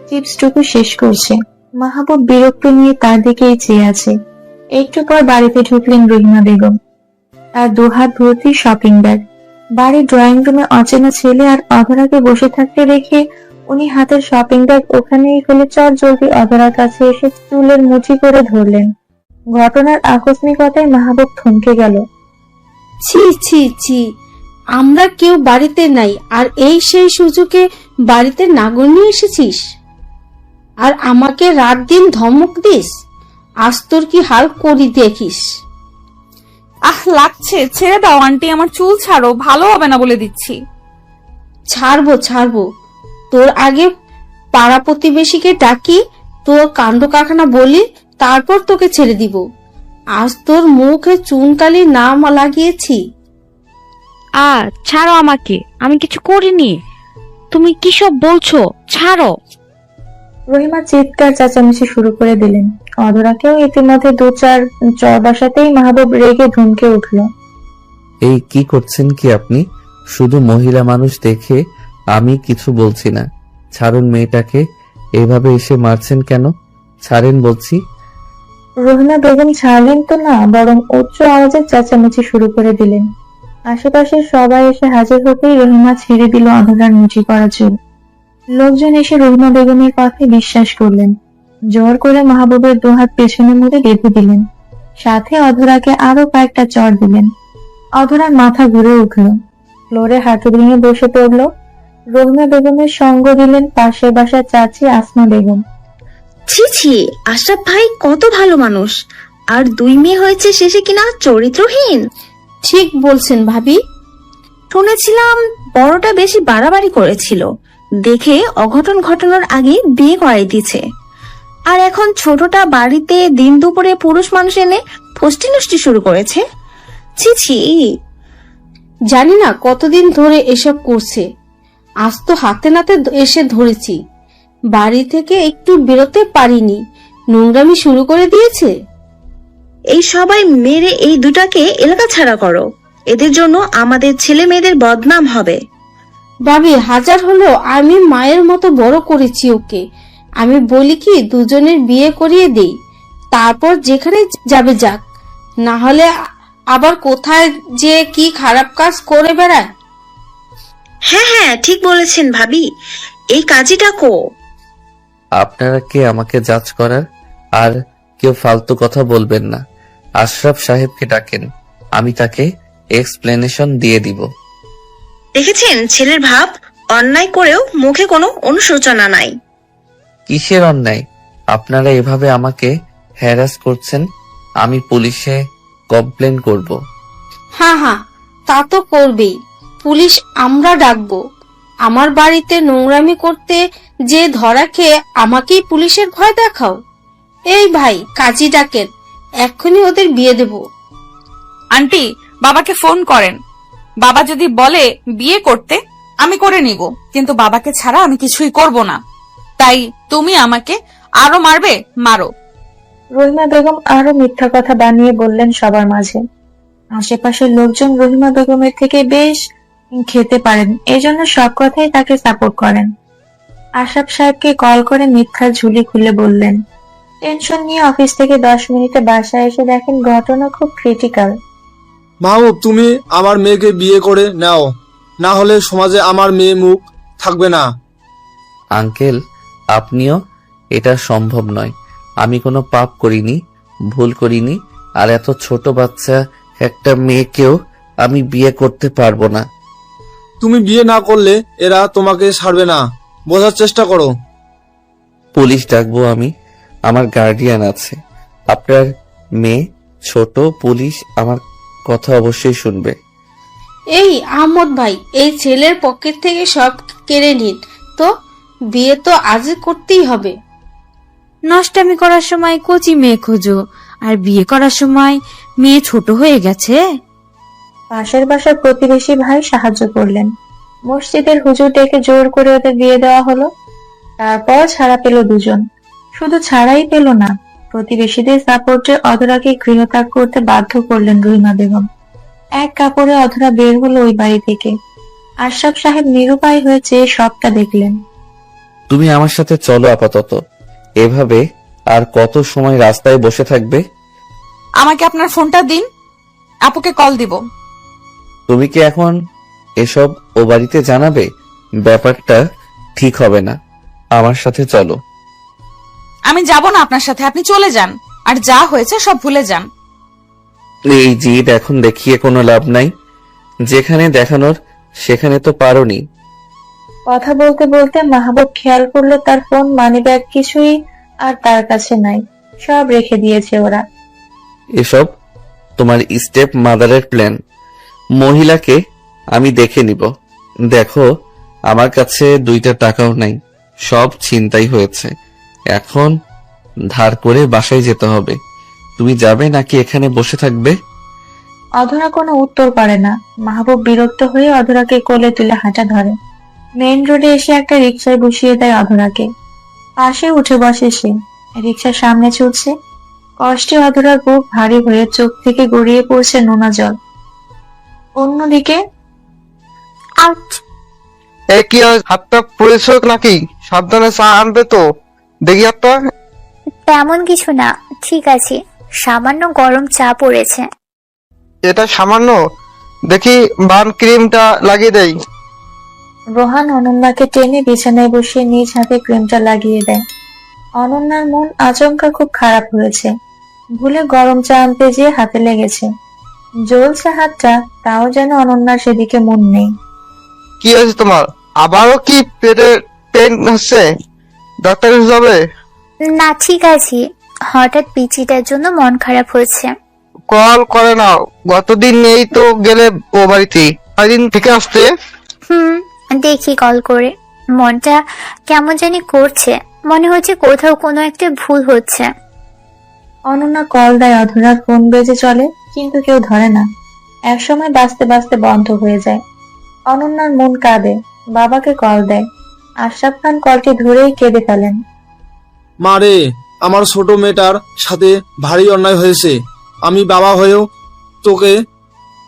চিপসটুকু শেষ করছে। মাহবুব বিরক্ত নিয়ে তার দিকেই চেয়ে আছে। একটু পর বাড়িতে ঢুকলেন রহিমা বেগম। তার 2 হাত ভর্তি শপিং ব্যাগ। বাড়ির ড্রয়িং রুমে অচেনা ছেলে আর অধরাকে বসে থাকতে রেখে উনি হাতের শপিং ব্যাগ ওখানেই ফেলে চট জলদি অধরার কাছে এসে চুলের মুঠি করে ধরলেন। ঘটনার আকস্মিকতায় মাহবুব থমকে গেল। ছি ছি ছি, আমরা কেউ বাড়িতে নাই, আর এই সেই সুযোগে বাড়িতে নাগর নিয়ে এসেছিস আর আমাকে রাত দিন ধমক দিস। আজ তোর কি হাল করি দেখিস। আহ লাগছে, ছেড়ে দাও আন্টি, আমার চুল ছাড়ো, ভালো হবে না বলে দিচ্ছি। ছাড়বো ছাড়বো, তোর আগে পাড়া প্রতিবেশীকে ডাকি, তোর কাণ্ড কারখানা বলি, তারপর তোকে ছেড়ে দিব। আজ তোর মুখে চুনকালি নাম লাগিয়েছি। ছাড়ো আমাকে, আমি কিছু করিনি। তুমি কি সব বলছো? ছাড়ো। রহিমা চিৎকার চেঁচামেচি শুরু করে দিলেন। অধরাকেও ইতিমধ্যে 2-4 চর বসাতেই মাহবুব রেগে ধমকে উঠল। এই কি করছেন কি আপনি? শুধু মহিলা মানুষ দেখে আমি কিছু বলছি না। ছাড়ুন মেয়েটাকে। এভাবে এসে মারছেন কেন? ছাড়েন বলছি। রহিমা বেগম ছাড়লেন তো না, বরং উচ্চ আওয়াজে চেঁচামেচি শুরু করে দিলেন। আশেপাশের সবাই এসে হাজির হতেই রহিমা ছেড়ে দিল অধরার মুঠি করা চুল। লোকজন এসে রহিমা বেগমের কথায় বিশ্বাস করলেন। জোর করে মাহবুবের 2 হাত পেছনে মুড়ে বেঁধে দিলেন। সাথে অধরাকে আরো কয়েকটা চড় দিলেন। অধরার মাথা ঘুরে উঠল। ফ্লোরে হাঁটু ভেঙে বসে পড়ল। রহিমা বেগমের সঙ্গ দিলেন পাশের বাসার চাচি আসমা বেগম। ছি ছি, আশরাফ ভাই কত ভালো মানুষ, আর 2 মেয়ে হয়েছে শেষে কিনা চরিত্রহীন। ঠিক বলছেন ভাবি। শুনেছিলাম বড়টা বেশি বাড়াবাড়ি করেছিল, দেখে অঘটন ঘটানোর আগে বিয়ে করাই দিয়েছে। আর এখন ছোটটা বাড়িতে দিন দুপুরে পুরুষ মানুষ এনে ফষ্টি নষ্টি শুরু করেছে। ছি ছি। জানি না কতদিন ধরে এসব করছে, আজ তো হাতে নাতে এসে ধরেছি। বাড়ি থেকে একটু বেরোতে পারিনি, নোংরামি শুরু করে দিয়েছে। এই সবাই মেরে এই দুটাকে এলাকা ছাড়া করো, এদের জন্য আমাদের ছেলে মেয়েদের বদনাম হবে। ভাবি, হাজার হলো আমি মায়ের মতো বড় করেছি ওকে। আমি বলি কি দুজনের বিয়ে করিয়ে দেই, তারপর যেখানে যাবে যাক, না হলে আবার কোথায় যে কি খারাপ কাজ করে বেড়ায়। হ্যাঁ হ্যাঁ, ঠিক বলেছেন ভাবি, এই কাজটা কো। আপনারা কে আমাকে জাজ করার? আর কেউ ফালতু কথা বলবেন না। আশরাফ সাহেবকে ডাকেন, আমি তাকে এক্সপ্লেনেশন দিয়ে দিব। দেখেছেন ছেলের ভাব, অন্যায় করেও মুখে কোনো অনুশোচনা নাই। কিসের অন্যায়? আপনারা এভাবে আমাকে হ্যারাস করছেন, আমি পুলিশে কমপ্লেন করব। হ্যাঁ হ্যাঁ, তা তো করবেই। পুলিশ আমরা ডাকবো। আমার বাড়িতে নোংরামি করতে যে ধরা খেয়ে আমাকেই পুলিশের ভয় দেখাও? এই ভাই, কাজী ডাকেন, এক্ষুনি ওদের বিয়ে দেব। আন্টি, বাবাকে ফোন করেন। বাবা যদি বলে বিয়ে করতে, আমি করে নিব, কিন্তু বাবাকে ছাড়া আমি কিছুই করব না। তাই তুমি আমাকে আরো মারবে, মারো। রহিমা বেগম আরো মিথ্যা কথা বানিয়ে বললেন সবার মাঝে। আশেপাশের লোকজন রহিমা বেগমের থেকে বেশ খেতে পারেন, এজন্য সব কথাই তাকে সাপোর্ট করেন। আশরাফ সাহেবকে কল করে মিথ্যার ঝুলি খুলে বললেন। টেনশন নিয়ে অফিস থেকে 10 মিনিটে বাসায় এসে দেখেন ঘটনা খুব ক্রিটিক্যাল। মাহবুব, তুমি আমার মেয়েকে বিয়ে করে নাও, না হলে সমাজে আমার মেয়ে মুখ থাকবে না। আঙ্কেল, আপনিও? এটা সম্ভব নয়। আমি কোনো পাপ করিনি, ভুল করিনি, আর এত ছোট বাচ্চা একটা মেয়েকেও আমি বিয়ে করতে পারবো না। তুমি বিয়ে না করলে এরা তোমাকে ছাড়বে না, বোঝার চেষ্টা করো। পুলিশ ডাকবো আমি, আমার গার্ডিয়ান আছে। আপনার মেয়ে ছোট, পুলিশ আমার কথা অবশ্যই শুনবে। এই আহমদ ভাই, এই ছেলের পকেট থেকে সব কেড়ে নিন তো, বিয়ে তো আজই করতেই হবে। নষ্টামি করার সময় কচি মেয়ে খোঁজো, আর বিয়ে করার সময় মেয়ে ছোট হয়ে গেছে। পাশের বাসার প্রতিবেশী ভাই সাহায্য করলেন। মসজিদের হুজুর ডেকে জোর করে ওদের বিয়ে দেওয়া হলো। তারপর ছাড়া পেল দুজন। শুধু ছাড়াই পেল না, প্রতিবেশীদের সাপোর্টে অধরাকে গৃহত্যাগ করতে বাধ্য করলেন রহিমা বেগম। এক কাপড়ে অধরা বের হলো ওই বাড়ি থেকে। আশরাফ সাহেব নিরুপায় হয়ে চেয়ে সবটা দেখলেন। তুমি আমার সাথে চলো আপাতত। এভাবে আর কত সময় রাস্তায় বসে থাকবে? আমাকে আপনার ফোনটা দিন, আপুকে কল দিব। তুমি কি এখন এসব ও বাড়িতে জানাবে? ব্যাপারটা ঠিক হবে না। আমার সাথে চলো। আমি যাব না আপনার সাথে, আপনি চলে যান, আর যা হয়েছে সব ভুলে যান। এই জিদ এখন দেখিয়ে কোনো লাভ নাই। যেখানে দেখানোর সেখানে তো পারোনি। কথা বলতে বলতে মাহবুব খেয়াল করলো তার ফোন, মানিব্যাগ কিছুই আর তার কাছে নাই, সব রেখে দিয়েছে ওরা। এসব তোমার স্টেপ মাদারের প্ল্যান। মহিলাকে আমি দেখে নিব। দেখো, আমার কাছে 2টা টাকাও নাই, সব ছিনতাই হয়েছে। এখন ধার করে বাসায় যেতে হবে। তুমি যাবে নাকি এখানে বসে থাকবে? অধরা কোনো উত্তর করে না। মাহবুব বিরক্ত হয়ে অধরাকে কোলে তুলে হাঁটা ধরে। মেইন রোডে এসে একটা রিকশায় বসিয়ে দেয় অধরাকে। পাশে উঠে বসে সে। রিকশার সামনে ছুটছে। কষ্টে অধরার বুক ভারী হয়ে চোখ থেকে গড়িয়ে পড়ছে নোনা জল। অন্যদিকে এ কি হাতটা পড়েছ নাকি? সাবধানে চা আনবে তো, দেখি হাতটা। তেমন কিছু না, ঠিক আছে, সামান্য গরম চা পড়েছে। এটা সামান্য, দেখি বান ক্রিমটা লাগিয়ে দেই। রোহান অনন্যাকে টেনে বিছানায় বসিয়ে নিজ হাতে ক্রিমটা লাগিয়ে দেয়। অনন্যার মন আচমকা খুব খারাপ হয়েছে। ভুলে গরম চা আনতে যেয়ে হাতে লেগেছে। জ্বলছে হাতটা, তাও যেন অনন্যার সেদিকে মন নেই। কি হয়েছে তোমার? আবারও কি পেটে পেন হচ্ছে? ডাক্তার কাছে যাবে? না, ঠিক আছে, হঠাৎ পিচিটার জন্য মন খারাপ হয়েছে। কল করে নাও, গতদিন নেই তো গেলে ও বাড়িতে, কয়দিন থেকে আসতে। দেখি কল করে। মনটা কেমন জানি করছে, মনে হচ্ছে কোথাও কোনো একটা ভুল হচ্ছে। অনন্যা কল দেয় অধরার, ফোন বেজে চলে, কিন্তু কেউ ধরে না। একসময় বাজতে বাজতে বন্ধ হয়ে যায়। অনন্যার মন কাঁদে, বাবাকে কল দেয়। আশরাফ খান কলটি ধরেই কেঁদে ফেলেন। মা রে, আমার ছোট মেয়েটার সাথে ভারী অন্যায় হয়েছে। আমি বাবা হয়েও তোকে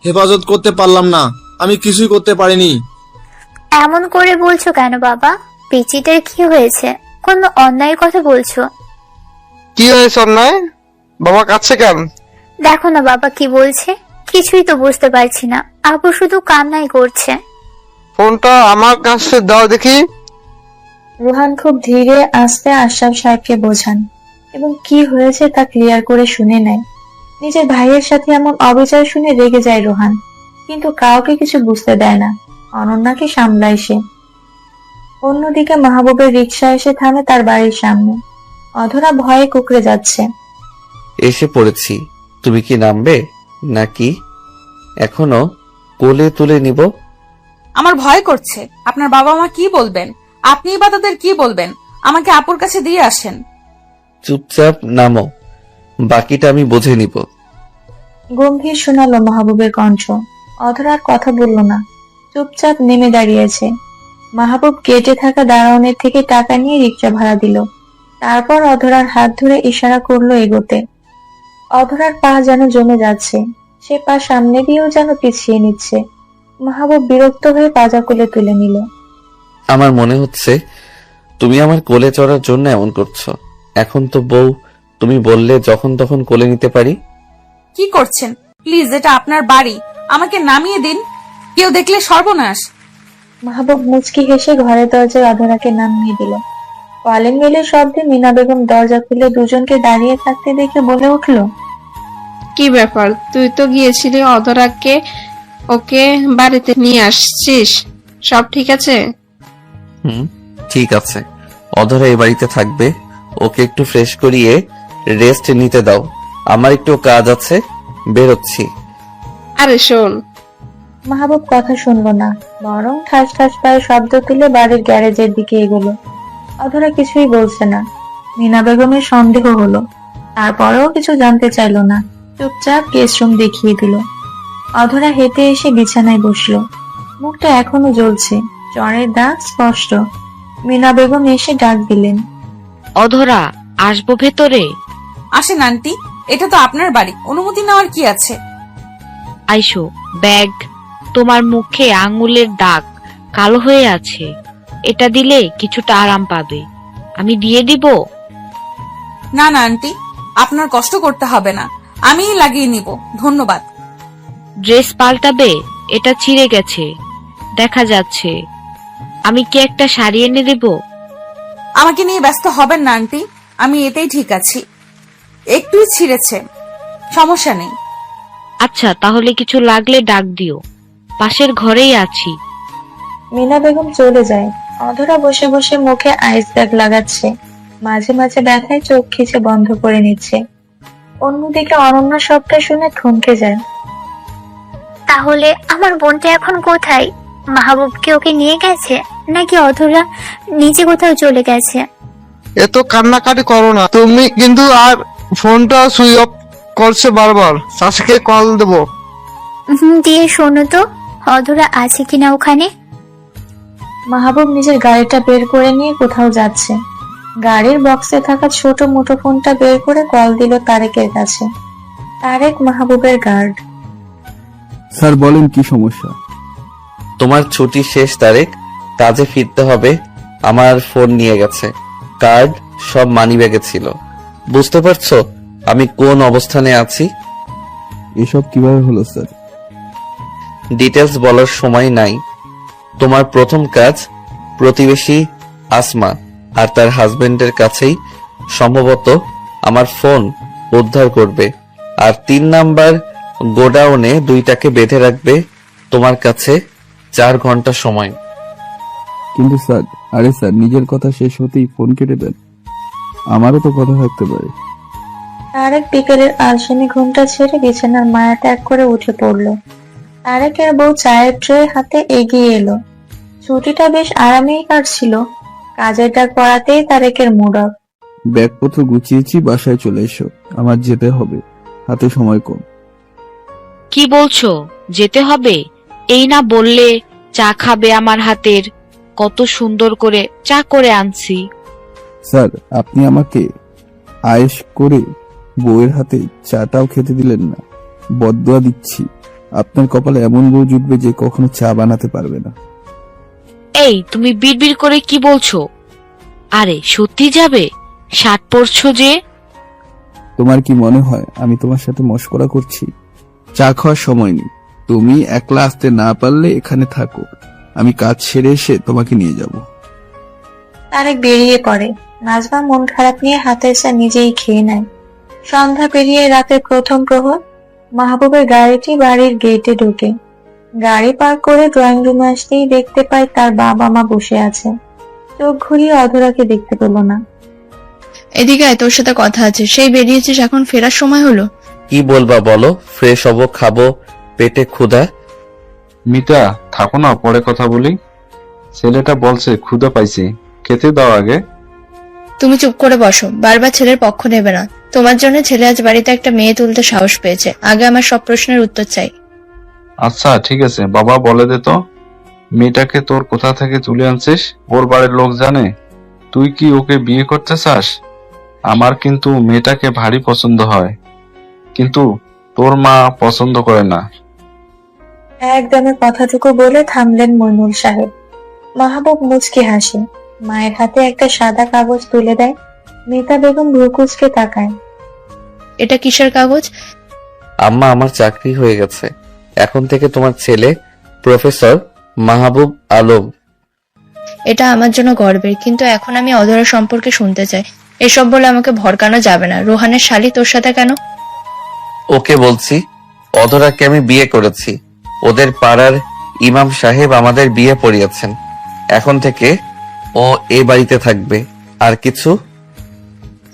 হেফাজত করতে পারলাম না, আমি কিছুই করতে পারিনি। এমন করে বলছো কেন বাবা? পিচিটার কি হয়েছে? কোন অন্যায় কথা বলছো? কি হয়েছে অন্যায়? বাবা কাছে কেন? দেখো না বাবা কি বলছে, কিছুই তো বুঝতে পারছি না। আপু শুধু কান্নাই করছে। ফোনটা আমার কাছে দাও দেখি। রোহান খুব ধীরে আস্তে আশরাফ সাহেবকে বোঝান এবং কি হয়েছে তা ক্লিয়ার করে শুনে নেয়। নিজের ভাইয়ের সাথে এমন অবিচার শুনে রেগে যায় রোহান, কিন্তু কাউকে কিছু বুঝতে দেয় না। অনন্যাকে সামলায় সে। অন্যদিকে মাহবুবের রিকশা এসে থামে তার বাড়ির সামনে। অধরা ভয়ে কুকড়ে যাচ্ছে। এসে পড়েছি। তুমি কি নামবে নাকি এখনো কোলে তুলে নিব? আমার ভয় করছে। আপনার বাবা মা কি বলবেন? আপনিই বা তাদের কি বলবেন? আমাকে আপুর কাছে দিয়ে আসেন। চুপচাপ নামো, বাকিটা আমি বুঝে নিব। গম্ভীর শোনালো মাহবুবের কণ্ঠ। অধরা আর কথা বলল না, চুপচাপ নেমে দাঁড়িয়েছে। মাহবুব গেটে থাকা দারোয়ানের থেকে টাকা নিয়ে রিকশা ভাড়া দিল। তারপর অধরার হাত ধরে ইশারা করলো এগোতে। অধরার পা যেন জমে যাচ্ছে, সে পা সামনে দিয়েও যেন পিছিয়ে নিচ্ছে। মাহবুব বিরক্ত হয়ে পাজা কোলে তুলে নিল। আমার মনে হচ্ছে তুমি আমার কোলে চড়ার জন্য এমন করছো। এখন তো বউ, তুমি বললে যখন তখন কোলে নিতে পারি। কি করছেন? প্লিজ, এটা আপনার বাড়ি, আমাকে নামিয়ে দিন। কেউ দেখলে সর্বনাশ। মাহবুব মুচকি হেসে ঘরের দরজায় অধরাকে নামিয়ে দিল। কলিং বেলের শব্দে মিনা বেগম দরজা খুলে দুজনকে দাঁড়িয়ে থাকতে দেখে বলে উঠল, কি ব্যাপার, তুই তো গিয়েছিলি অধরাকে ওকে বাড়িতে নিয়ে আসছিস, সব ঠিক আছে? ঠিক আছে, অধরা এই বাড়িতে থাকবে। ওকে একটু ফ্রেশ করিয়ে রেস্ট নিতে দাও। আমার একটু কাজ আছে, বেরোচ্ছি। আরে শোন। মাহবুব কথা শুনলো না, বরং ঠাস ঠাস পায়ে শব্দ তুলে বাড়ির গ্যারেজের দিকে এগোলো। অধরা কিছুই বলছে না। মিনা বেগমের সন্দেহ হলো, তারপরেও কিছু জানতে চাইলো না, চুপচাপ গেস্ট রুম দেখিয়ে দিল। অধরা হেঁটে এসে বিছানায় বসলো। মুখটা এখনো জ্বলছে, জ্বরের দাগ স্পষ্ট। মিনা বেগম এসে ডাক দিলেন, অধরা, আসবো ভেতরে? আসেন আন্টি, এটা তো আপনার বাড়ি, অনুমতি নেওয়ার কি আছে? আইসো। ব্যাগ, তোমার মুখে আঙুলের দাগ কালো হয়ে আছে, এটা দিলে কিছুটা আরাম পাবে। আমি দিয়ে দিব? না না আন্টি, আপনার কষ্ট করতে হবে না, আমিই লাগিয়ে নিব, ধন্যবাদ। ড্রেস পাল্টাবে? এটা ছিঁড়ে গেছে, দেখা যাচ্ছে। আমি কি একটা শাড়ি এনে দেব? আমাকে নিয়ে ব্যস্ত হবেন না আন্টি, আমি এতেই ঠিক আছি। একটুই ছিঁড়েছে, সমস্যা নেই। আচ্ছা, তাহলে কিছু লাগলে ডাক দিও, পাশের ঘরেই আছি। মিনা বেগম চলে যায়। অধরা বসে বসে মুখে আইস ব্যাগ লাগাচ্ছে, মাঝে মাঝে ব্যথায় চোখ খিচে বন্ধ করে নিচ্ছে। অন্যদিকে অনন্যা সবটা শুনে থমকে যায়। তাহলে আমার বোনটা এখন কোথায়? মাহবুব কি ওকে নিয়ে গেছে, নাকি অধরা নিচে কোথাও চলে গেছে? এত কান্নাকাটি করো না তুমি, কিন্তু আর ফোনটা সুইচ অফ করছে বারবার। শাশুকে কল দেবো। দিয়ে শোনো তো, অধরা আছে কিনা ওখানে। মাহবুব নিজের গাড়িটা বের করে নিয়ে কোথাও যাচ্ছে। গাড়ির বক্সে থাকা ছোট মুঠোফোনটা বের করে কল দিল তারেকের কাছে। তারেক মাহবুবের গার্ড। স্যার বলেন, কি সমস্যা? তোমার ছুটি শেষ তারেক, কাজে ফিরতে হবে। আমার ফোন নিয়ে গেছে, কার্ড সব মানিব্যাগে ছিল। বুঝতে পারছো আমি কোন অবস্থানে আছি? এসব কিভাবে হলো স্যার? ডিটেলস বলার সময় নাই। তোমার প্রথম কাজ প্রতিবেশী আসমা আর তার হাজবেন্ডের কাছেই সম্ভবত আমার ফোন উদ্ধার করবে। আর 3 নাম্বার গোডাউনে 2টাকে বেঁধে রাখবে। তোমার কাছে 4 ঘন্টা সময়। কিন্তু স্যার, আরে স্যার, নিজের কথা শেষ হতেই ফোন কেটে দেন। আমারও তো কথা থাকতে পারে। তারেক বিকেলের আলসেমি ঘুমটা ছেড়ে বিছানার মায়া ত্যাগ করে উঠে পড়ল। তারেকের বউ চায়ের ট্রে হাতে এগিয়ে এলো। ছুটিটা বেশ আরামেই কাটছিল। কাজের ডাক পড়াতেই তারেকের মুড অফ। ব্যাগপত্র গুছিয়েছি, বাসায় চলে এসো, আমার যেতে হবে, হাতে সময় কম। কি বলছো, যেতে হবে? এই না বললে চা খাবে আমার হাতের, কত সুন্দর করে চা করে আনছি। স্যার, আপনি আমাকে আয়েশ করে বউয়ের হাতে চাটাও খেতে দিলেন না। বদদুয়া দিচ্ছি, আপনার কপালে এমন বউ জুটবে যে কখনো চা বানাতে পারবে না। এই, তুমি বিড়বিড় করে কি বলছো? আরে সত্যি যাবে? শার্ট পরছো যে? তোমার কি মনে হয় আমি তোমার সাথে মশকরা করছি? চা খাওয়ার সময় নেই, তুমি একলা আসতে না পারলে এখানে থাকো, আমি কাজ সেরে এসে তোমাকে নিয়ে যাব। তারেক বেরিয়ে পড়ে। নাজমা মন খারাপ নিয়ে হাতের চা নিজেই খেয়ে নেয়। সন্ধ্যা পেরিয়ে রাতের প্রথম প্রহর। মাহবুবের গাড়িটি বাড়ির গেটে ঢোকে। গাড়ি পার্ক করে ড্রয়িং রুমে আসতেই দেখতে পায় তার বাবা মা বসে আছে। চোখ ঘুরিয়ে অধরাকে দেখতে পেল না। এদিকে আয়, তোর সাথে কথা আছে। সেই বেরিয়েছিস, এখন ফেরার সময় হলো। কি বলবা বলো? ফ্রেশ হবো, খাবো, পেটে ক্ষুধা। মিতা থাকো না, পরে কথা বলি। ছেলেটা বলছে ক্ষুধা পাইছে, খেতে দাও আগে। তুমি চুপ করে বসো, বারবার ছেলের পক্ষ নেবে না। তোমার জন্য ছেলে আজ বাড়িতে একটা মেয়ে তুলতে সাহস পেয়েছে। আগে আমার সব প্রশ্নের উত্তর চাই। আচ্ছা ঠিক আছে, বাবা বলে দে তো, মেয়েটাকে তোর কোথা থেকে তুলে আনছিস? ওর বাড়ির লোক জানে? তুই কি ওকে বিয়ে করতে চাস? আমার কিন্তু মেয়েটাকে ভারী পছন্দ হয়, কিন্তু তোর মা পছন্দ করে না। একদমে কথাটুকু বলে থামলেন মইনুল সাহেব। মাহবুব মুচকি হাসে, মায়ের হাতে একটা সাদা কাগজ তুলে দেয়। মিতা বেগম ভ্রুকুচকে তাকায়। এটা কিসের কাগজ? আম্মা, আমার চাকরি হয়ে গেছে। এখন থেকে তোমার ছেলে প্রফেসর মাহবুব আলম। এটা আমার জন্য গর্বের, কিন্তু এখন আমি অধরা সম্পর্কে শুনতে চাই। এসব বলে আমাকে ভড়কানো যাবে না। রোহানের শালি তোর সাথে কেন? ওকে বলছি, অধরাকে আমি বিয়ে করেছি। ওদের পাড়ার ইমাম সাহেব আমাদের বিয়ে পড়িয়েছেন। এখন থেকে ও এ বাড়িতে থাকবে। আর কিছু?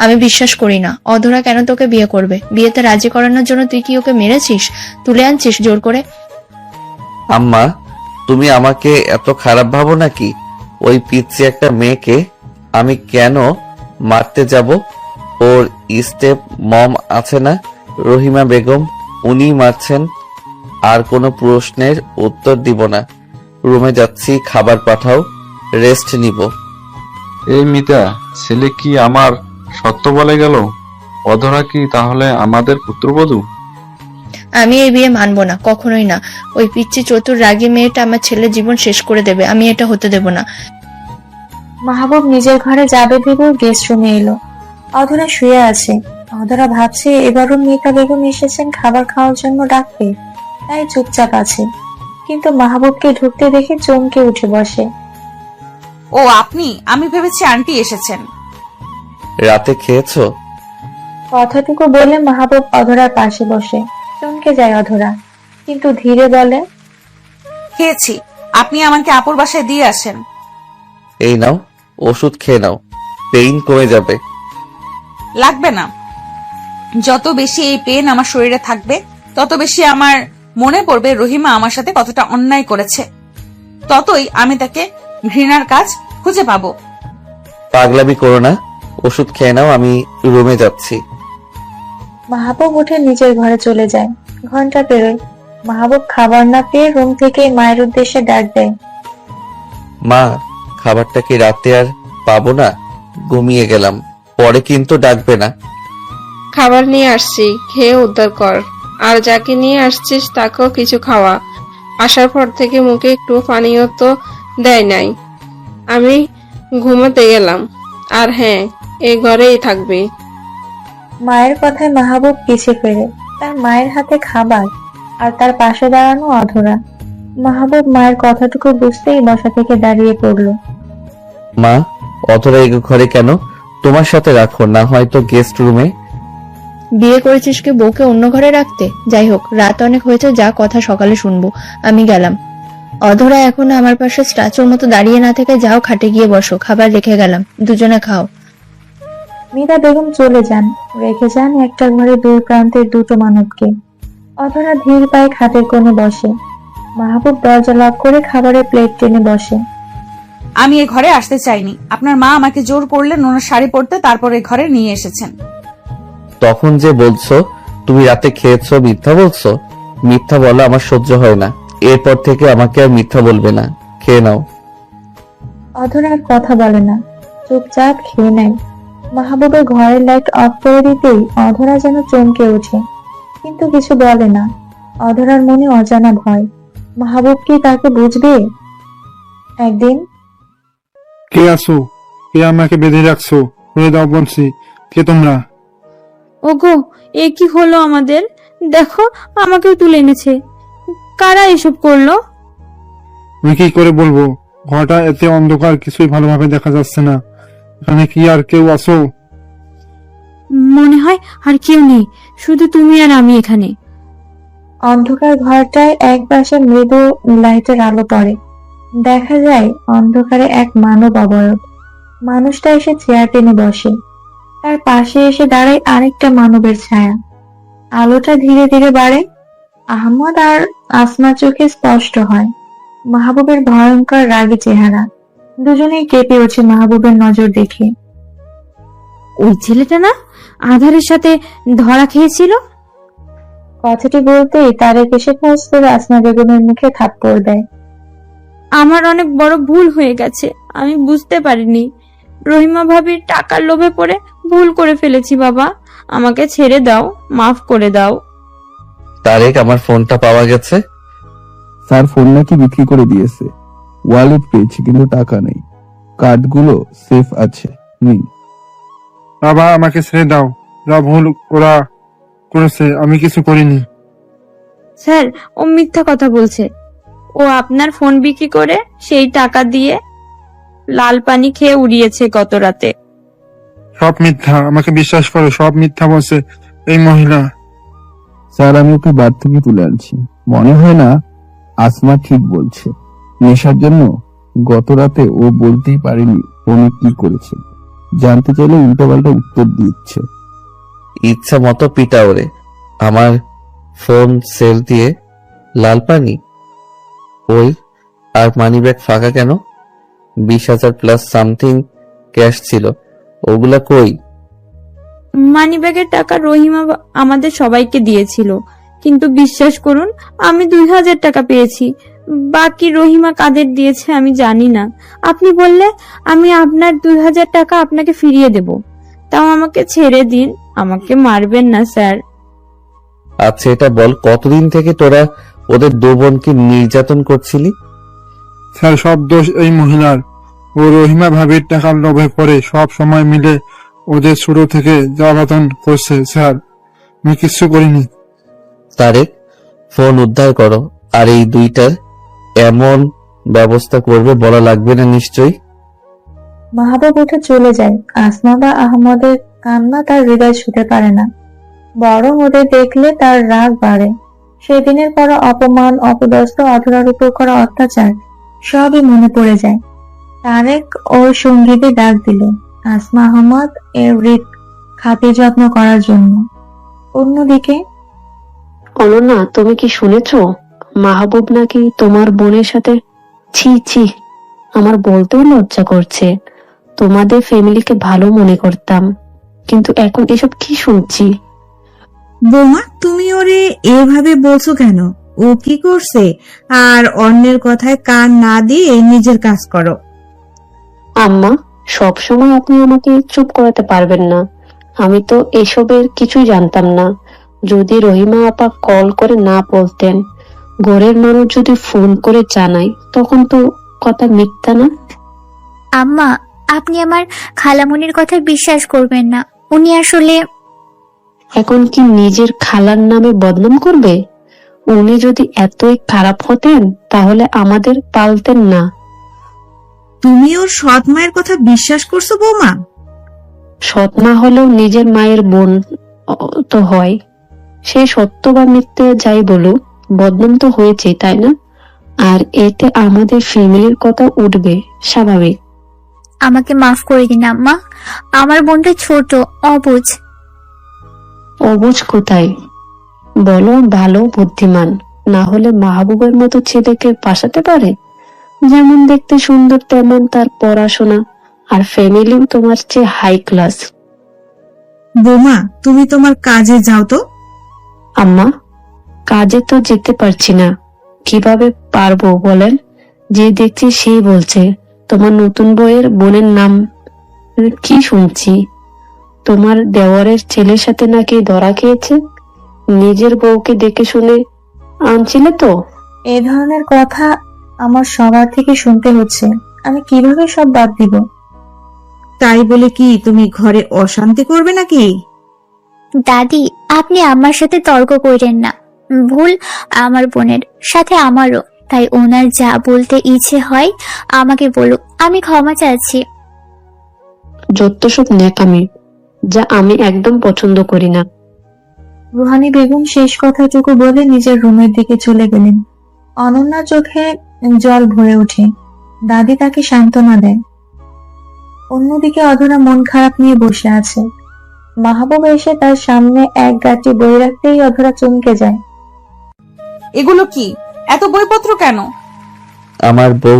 আমি বিশ্বাস করি না। অধরা কেন তোকে বিয়ে করবে? বিয়েতে রাজি করানোর জন্য তুই কি ওকে মেরেছিস, তুলে আনছিস জোর করে? আম্মা, তুমি আমাকে এত খারাপ ভাবো নাকি? ওই পিচ্ছি একটা মেয়েকে আমি কেন মারতে যাব? ওর স্টেপ মম আছে না, রহিমা বেগম, উনি মারছেন। আর কোনো প্রশ্নের উত্তর দিব না। রুমে যাচ্ছি, খাবার পাঠাও, রেস্ট নিব। এই মিতা, ছেলে কি আমার সত্য বলে গেল? অধরা কি তাহলে আমাদের পুত্রবধূ? আমি এই বিয়ে মানবো না, কখনোই না। ওই পিচ্ছি চতুর রাগী মেয়েটা আমার ছেলের জীবন শেষ করে দেবে। আমি এটা হতে দেব না। মাহবুব নিজের ঘরে যাবে ভেবে গেস্ট রুমে এলো। অধরা শুয়ে আছে। অধরা ভাবছে এবারও মিতা বেগম এসেছেন খাবার খাওয়ার জন্য ডাকতে, তাই চুপচাপ আছে। কিন্তু মাহবুবকে ঢুকতে দেখে চমকে উঠে বসে। ও আপনি? আমি ভেবেছি আন্টি এসেছেন। রাতে খেয়েছো? কথাটুকু বলে মাহবুব অধরার পাশে বসে। চমকে যায় অধরা, কিন্তু ধীরে বলে, খেয়েছি। আপনি আমাকে আপুর বাসায় দিয়ে আসেন। এই নাও, ওষুধ খেয়ে নাও, পেইন কমে যাবে। লাগবে না। যত বেশি এই পেন আমার শরীরে থাকবে, তত বেশি আমার মনে পড়বে রহিমা আমার সাথে কতটা অন্যায় করেছে। ততই আমি তাকে ঘৃণার কাজ খুঁজে পাবো। পাগলামি করো না, ওষুধ খেয়ে নাও, আমি রুমে যাচ্ছি। মাহবুব উঠে নিজের ঘরে চলে যায়। ঘন্টা পেরোয়। মাহবুব খাবার না পেয়ে রুম থেকে মায়ের উদ্দেশ্যে ডাক দেয়। মা, খাবারটা কি রাতে আর পাবো না? ঘুমিয়ে গেলাম, পরে কিন্তু ডাকবে না। খাবার নিয়ে আসছি, খেয়ে উদ্ধার কর। আর যাকে নিয়ে আসছিস তাকেও কিছু খাওয়া। আসার পর থেকে মুখে একটু পানিও তো দেয় নাই। আমি ঘুমাতে গেলাম। আর হ্যাঁ, এই ঘরেই থাকবে। মায়ের কথায় মাহবুব পিছে ফেরে। তার মায়ের হাতে খাবার, আর তার পাশে দাঁড়ানো অধরা। মাহবুব মায়ের কথাটুকু বুঝতেই বসা থেকে দাঁড়িয়ে পড়ল। মা, অতটা এই ঘরে কেন? তোমার সাথে রাখো, না হয়তো গেস্ট রুমে। বিয়ে করেছিস কি বউকে অন্য ঘরে রাখতে? যাই হোক, রাত অনেক হয়েছে, যা কথা সকালে শুনবো। আমি গেলাম। অধরা এখন আমার পাশে স্ট্যাচুর মতো দাঁড়িয়ে না থেকে যাও, খাটে গিয়ে বসো। খাবার রেখে গেলাম, দুজনে খাও। মিতা বেগম চলে যান, রেখে যান একটা ঘরে দুই প্রান্তের দুটো মানবকে। অধরা ধীর পায়ে খাটের কোণে বসে। মাহবুব দরজা লক করে খাবারের প্লেট টেনে বসে। আমি এ ঘরে আসতে চাইনি। আপনার মা আমাকে জোর করলেন ওনার শাড়ি পরতে, তারপরে ঘরে নিয়ে এসেছেন। তখন যে বলছো তুমি রাতে খেয়েছো, মিথ্যা বলছো। মিথ্যা বলা আমার সহ্য হয় না। এরপর থেকে আমাকে আর মিথ্যা বলবে না। খেয়ে নাও। অধরা আর কথা বলে না, চুপচাপ খেয়ে নেয়। মাহবুবের ঘরের লাইট অফ করে দিতেই অধরা যেন চমকে ওঠে, কিন্তু কিছু বলে না। অধরার মনে অজানা ভয়। মাহবুব কি তাকে বুঝবে? একদিন, কে আসো? কে আমাকে বেঁধে রাখছো? হয়ে দাও বলছি। কে তোমরা? ওগো, এ কি হলো আমাদের? দেখো, আমাকেও তুলে এনেছে। কারা এসব করলো? আমি কি করে বলবো? ঘরটা এতে অন্ধকার, কিছুই ভালোভাবে দেখা যাচ্ছে না। এখানে কি আর কেউ আসো? মনে হয় আর কেউ নেই, শুধু তুমি আর আমি এখানে। অন্ধকার ঘরটায় এক পাশে মৃদু লাইটের আলো পড়ে। দেখা যায় অন্ধকারে এক মানব অবয়ব। মানুষটা এসে চেয়ার টেনে বসে। তার পাশে এসে দাঁড়ায় আরেকটা মানবের ছায়া। আলোটা ধীরে ধীরে বাড়ে। আহমদ আর আসমার চোখে স্পষ্ট হয় মাহবুবের ভয়ঙ্কর রাগী চেহারা। দুজনেই কেঁপে ওঠে মাহবুবের নজর দেখে। ওই ছেলেটা না আধারের সাথে ধরা খেয়েছিল? কথাটি বলতেই তারেক এসে ফোঁস করে আসমা বেগমের মুখে থাপ্পড় দেয়। আমার অনেক বড় ভুল হয়ে গেছে, আমি বুঝতে পারিনি। রহিমা ভাবির টাকার লোভে পড়ে ভুল করে ফেলেছি বাবা, আমাকে ছেড়ে দাও, মাফ করে দাও। তারেক, আমার ফোনটা পাওয়া গেছে। স্যার ফোন নাকি বিক্রি করে দিয়েছে। ওয়ালেট পেয়েছি কিন্তু টাকা নেই। কার্ডগুলো সেফ আছে, নিন। বাবা আমাকে ছেড়ে দাও, যা ভুল ওরা করেছে আমি কিছু করিনি। স্যার, ও মিথ্যা কথা বলছে। ও আপনার ফোন বিক্রি করে সেই টাকা দিয়ে লাল পানি খেয়ে উড়িয়েছে গত রাতে। সব মিথ্যা, আমাকে বিশ্বাস করো, সব মিথ্যা বলছে এই মহিলা। স্যার আমি ওকে বার থেকে তুলে আনছি। মনে হয় না আসমা ঠিক বলছে। নেশার জন্য গত রাতে ও বলতেই পারেনি ফোনে কি করেছে। জানতে চাইলে উল্টোপাল্টা উত্তর দিচ্ছে। ইচ্ছা মতো পিটা ওরে। আমার ফোন সেল দিয়ে লাল পানি? ওই, আর মানি ব্যাগ ফাঁকা কেন? 20,000 প্লাস সামথিং ক্যাশ ছিল, ওগুলা কই? মানি ব্যাগের টাকা রহিমা আমাদের সবাইকে দিয়েছিল, কিন্তু বিশ্বাস করুন আমি 2,000 টাকা পেয়েছি। বাকি রহিমা কাদের দিয়েছে আমি জানি না। আপনি বললে আমি আপনার 2,000 টাকা আপনাকে ফিরিয়ে দেব। তাও আমাকে ছেড়ে দিন, আমাকে মারবেন না স্যার। আচ্ছা এটা বল, কতদিন থেকে তোরা ওদের দু বোনকে নির্যাতন করছিলি? স্যার সব দোষ এই মহিলার। ও রহিমা ভাবির টাকার লোভে পড়ে সব সময় মিলে ওদের ছোট থেকে জ্বালাতন করছে। স্যার আমি কিচ্ছু করিনি। তারেক, ফোন উদ্ধার করো, আর এই দুইটার এমন ব্যবস্থা করবে বলা লাগবে না নিশ্চয়ই। মাহবুব উঠে চলে যায়। আসমা বা আহমদের কান্না তার হৃদয় ছুঁতে পারে না, বরং ওদের দেখলে তার রাগ বাড়ে। সেদিনের পর অপমান, অপদস্থ, অধরার উপর করা অত্যাচার সবই মনে পড়ে যায়। তারেক ওর সঙ্গীদের ডাক দিল আসমা আহমদ এর খাতির যত্ন করার জন্য। অন্যদিকে অনন্যা, তুমি কি শুনেছো মাহবুব নাকি তোমার বোনের সাথে? ছি ছি, আমার বলতেও লজ্জা করছে। তোমাদের ফ্যামিলিকে ভালো মনে করতাম, কিন্তু এখন এসব কি শুনছি? বৌমা, তুমি ওরে এভাবে বলছো কেন? ও কি করছে? আর অন্যের কথায় কান না দিয়ে নিজের কাজ করো। আম্মা, সব সময় আপনি আমাকে চুপ করাতে পারবেন না। আমি তো এসবের কিছুই জানতাম না। যদি রহিমা আপা কল করে না বলতেন, ঘরের মানুষ যদি ফোন করে জানায়, তখন তো কথা মিথ্যা না। আম্মা, আপনি আমার খালামণির কথা বিশ্বাস করবেন না। উনি আসলে এখন কি নিজের খালার নামে বদনাম করবে? উনি যদি এতই খারাপ হতেন তাহলে আমাদের পালতেন না। তুমি ওর সৎ মায়ের কথা বিশ্বাস করছো বৌমা? সৎ মা হলেও নিজের মায়ের বোন তো হয়। সে সত্য বা মিথ্যে যাই বলুক, বদনাম তো হয়েছে, তাই না? আর এতে আমাদের ফ্যামিলির কথা উঠবে, স্বাভাবিক। আমাকে মাফ করে দিন আম্মা। আমার বোনটা ছোট, অবুঝ। অবুঝ কোথায়? বলো ভালো বুদ্ধিমান, না হলে মাহবুবের মতো ছেলেকে পাশাতে পারে? যেমন দেখতে সুন্দর তেমন তার পড়াশোনা, আর ফ্যামিলিও তোমার চেয়ে হাই ক্লাস। বৌমা, তুমি তোমার কাজে যাও তো। আম্মা, কাজে তো যেতে পারছি না। কিভাবে পারবো বলেন? যে দেখছি সেই বলছে তোমার নতুন বউয়ের বোনের নাম কি শুনছি, তোমার দেওয়ারের ছেলের সাথে নাকি ধরা খেয়েছে। নিজের বউকে দেখে শুনে আনছিলে তো? এ ধরনের কথা আমার সবার থেকে শুনতে হচ্ছে। আমি কিভাবে সব বাদ দিব? তাই বলে কি তুমি ঘরে অশান্তি করবে নাকি? দাদি, আপনি আমার সাথে তর্ক করেন না। ভুল আমার বোনের সাথে আমারও। তাই ওনার যা বলতে ইচ্ছে হয় আমাকে বলুক, আমি ক্ষমা চাচ্ছি। যত সব ন্যাকামি, যা আমি একদম পছন্দ করি না। রুহানি বেগম শেষ কথাটুকু বলে নিজের রুমের দিকে চলে গেলেন। অনন্যার চোখে জল ভরে ওঠে। দাদি তাকে সান্ত্বনা দেয়। অন্যদিকে অধরা মন খারাপ নিয়ে বসে আছে। মাহবুব এসে তার সামনে এক গাঁটটি বই রাখতেই অধরা চমকে যায়। এগুলো কি? এত বইপত্র কেন? আমার বউ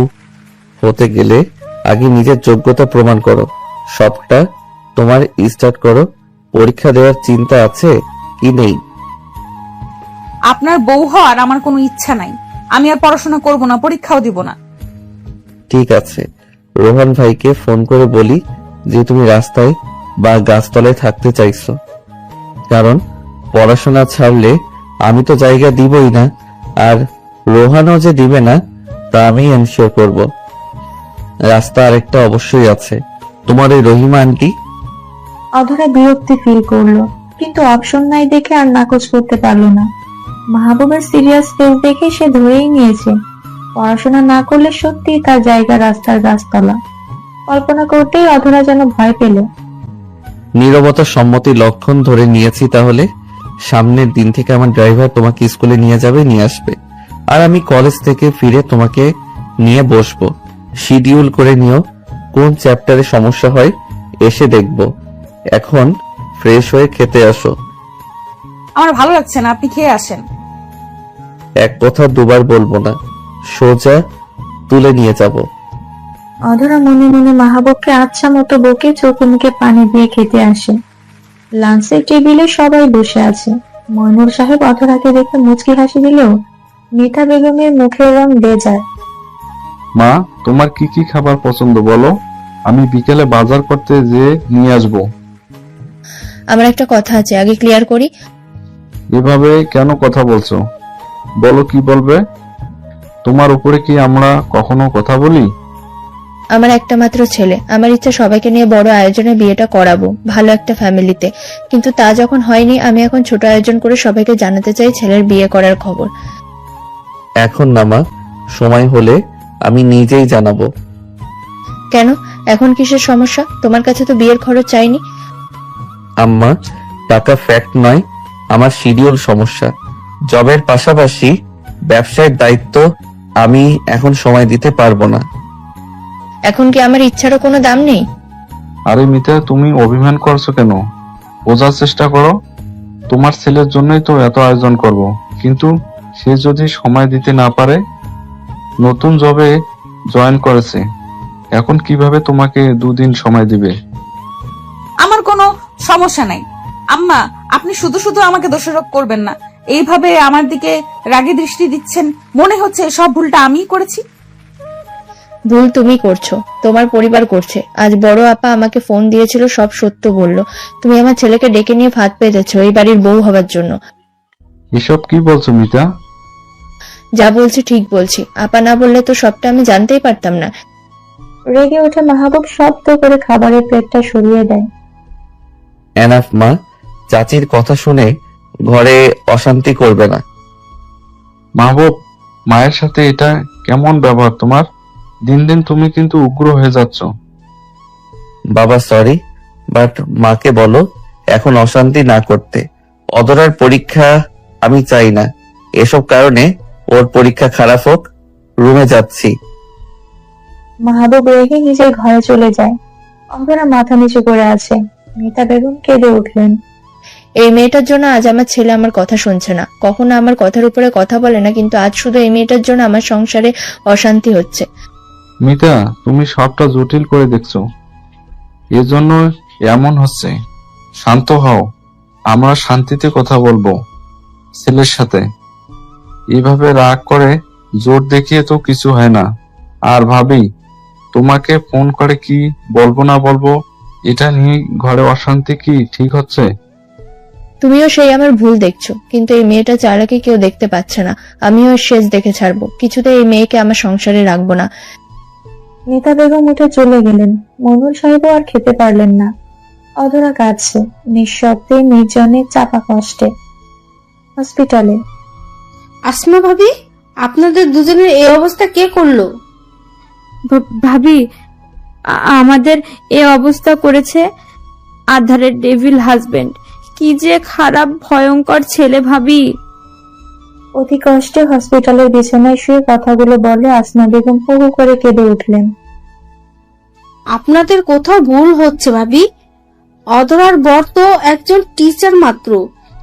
হতে গেলে আগে নিজের যোগ্যতা প্রমাণ করো। সবটা তোমার স্টার্ট করো। পরীক্ষা দেওয়ার চিন্তা আছে কি নেই? আপনার বউ হওয়ার আমার কোনো ইচ্ছা নাই। আমি আর পড়াশোনা করব না, পরীক্ষাও দিব না। ঠিক আছে, রোহন ভাইকে ফোন করে বলি যে তুমি রাস্তায় বা গাছতলায় থাকতে চাইছো, কারণ পড়াশোনা ছাড়লে আমি তো জায়গা দিবই না, আর রোহানও যে দিবে না তা আমি এনশিওর করব। রাস্তা আরেকটা অবশ্যই আছে, তোমার ওই রহিমা আন্টি। অধরা বিরক্তি ফিল করলো, কিন্তু অপশন নাই দেখে আর নাকচ করতে পারলো না। মাহবুবের সিরিয়াস ফেস দেখে সে ধরেই নিয়েছে পড়াশোনা না করলে সত্যিই তার জায়গা রাস্তার গাছতলা। কল্পনা করতেই অধরা যেন ভয় পেল। নীরবতা সম্মতি লক্ষণ ধরে নিয়েছি, তাহলে সামনের দিন থেকে আমার ড্রাইভার তোমাকে স্কুলে নিয়ে যাবে, নিয়ে আসবে, আর আমি কলেজ থেকে ফিরে তোমাকে নিয়ে বসবো। শিডিউল করে নিও কোন চ্যাপ্টারে সমস্যা হয়, এসে দেখবো। এখন ফ্রেশ হয়ে খেতে আসো। আমার ভালো লাগছে না, আপনি খেয়ে আসেন। এক কথা দুবার বলবো না, সোজা তুলে নিয়ে যাব। অধরা মনে মনে মাহবুবকে আচ্ছা মতো বকে চোখে মুখে পানি দিয়ে খেতে আসে। লাঞ্চের টেবিলে সবাই বসে আছে। মইনুল সাহেব অধরাকে দেখে মুচকি হাসি দিলেও মিতা বেগমের মুখের রং বেজার। মা, তোমার কি কি খাবার পছন্দ বলো, আমি বিকেলে বাজার করতে যেয়ে নিয়ে আসবো। আমার একটা কথা আছে, আগে ক্লিয়ার করি। এভাবে কেন কথা বলছো? বলো কি বলবে। তোমার উপরে কি আমরা কখনো কথা বলি? আমার একটা মাত্র ছেলে, আমার ইচ্ছা সবাইকে নিয়ে বড় আয়োজনে বিয়েটা করাবো, ভালো একটা ফ্যামিলিতে। কিন্তু তা যখন হয়নি, আমি এখন ছোট আয়োজন করে সবাইকে জানাতে চাই ছেলের বিয়ে করার খবর। এখন না মা, সময় হলে আমি নিজেই জানাবো। কেন, এখন কিসের সমস্যা? তোমার কাছে তো বিয়ের খরচ চাইনি। আম্মা, টাকা ফ্যাক্ট নয়, আমার শিডিউল সমস্যা। জবের পাশাপাশি ব্যবসায়ের দায়িত্ব, আমি এখন সময় দিতে পারবো না। এখন কি আমার ইচ্ছারও কোনো দাম নেই? আরে মিতা, তুমি অভিমান করছো কেন? বোঝার চেষ্টা করো। তোমার ছেলের জন্যই তো এত আয়োজন করব, কিন্তু সে যদি সময় দিতে না পারে, নতুন জবে জয়েন করেছে, এখন কিভাবে তোমাকে 2 দিন সময় দিবে? আমার কোনো সমস্যা নাই। আম্মা, আপনি শুধু শুধু আমাকে দোষারোপ করবেন না। এইভাবে আমার দিকে রাগী দৃষ্টি দিচ্ছেন, মনে হচ্ছে সব ভুলটা আমিই করেছি। ভুল তুমি করছো, তোমার পরিবার করছে। আজ বড় আপা আমাকে ফোন দিয়েছিল, সব সত্য বললো। তুমি আমার ছেলেকে ডেকে নিয়ে ফাঁদ পেতেছো এই বাড়ির বউ হবার জন্য। এসব কি বলছো মিতা? যা বলছি ঠিক বলছি, আপা না বললে তো সবটা আমি জানতেই পারতাম না। রেগে উঠে মাহবুব শব্দ করে খাবারের প্লেটটা সরিয়ে দেয়। এনাফ মা, চাচির কথা শুনে ঘরে অশান্তি করবে না। মাহবুব, মায়ের সাথে এটা কেমন ব্যবহার তোমার? দিন দিন তুমি কিন্তু উগ্র হয়ে যাচ্ছ। বাবা সরি, বাট মাকে বলো এখন অশান্তি না করতে। অধরার পরীক্ষা আমি চাই না, এসব কারণে ওর পরীক্ষা খারাপ হোক। রুমে যাচ্ছি। মাহবুব রেগে নিজের ঘরে চলে যায়। অধরা মাথা নিচু করে আছে। মিতা বেগম কেঁদে উঠলেন। এই মেয়েটার জন্য আজ আমার ছেলে আমার কথা শুনছে না, কখনো আমার কথার উপরে কথা বলে না, কিন্তু আজ শুধু এই মেয়েটার জন্য আমার সংসারে অশান্তি হচ্ছে। মিতা, তুমি সবটা জটিল করে দেখছো, এজন্য এমন হচ্ছে। শান্ত হও, আমরা শান্তিতে কথা বলবো ছেলের সাথে। এভাবে রাগ করে জোর দেখিয়ে তো কিছু হয় না। আর ভাবি, তোমাকে ফোন করে কি বলবো না বলবো এটা নিয়ে ঘরে অশান্তি কি ঠিক হচ্ছে? তুমিও সেই আমার ভুল দেখছো, কিন্তু এই মেয়েটা চালাকি কেউ দেখতে পাচ্ছে না। আমিও এর শেষ দেখে ছাড়বো, কিছুতে এই মেয়েকে আমার সংসারে রাখবো না। মিতা বেগম উঠে চলে গেলেন। মইনুল সাহেবও আর খেতে পারলেন না। অধরা কাঁদছে, নিঃশব্দে, নির্জনে, চাপা কষ্টে। হসপিটালে আসমা ভাবি, আপনাদের দুজনের এই অবস্থা কে করলো? ভাবি, আমাদের এই অবস্থা করেছে আধারের ডেভিল হাজবেন্ড। কি যে খারাপ ভয়ঙ্কর ছেলে ভাবি। অতি কষ্টে হসপিটালের বিছানায় শুয়ে কথাগুলো বলে আসমা বেগম হু হু করে কেঁদে উঠলেন। আপনাদের কোথাও ভুল হচ্ছে ভাবি। অধরার বর তো একজন টিচার মাত্র,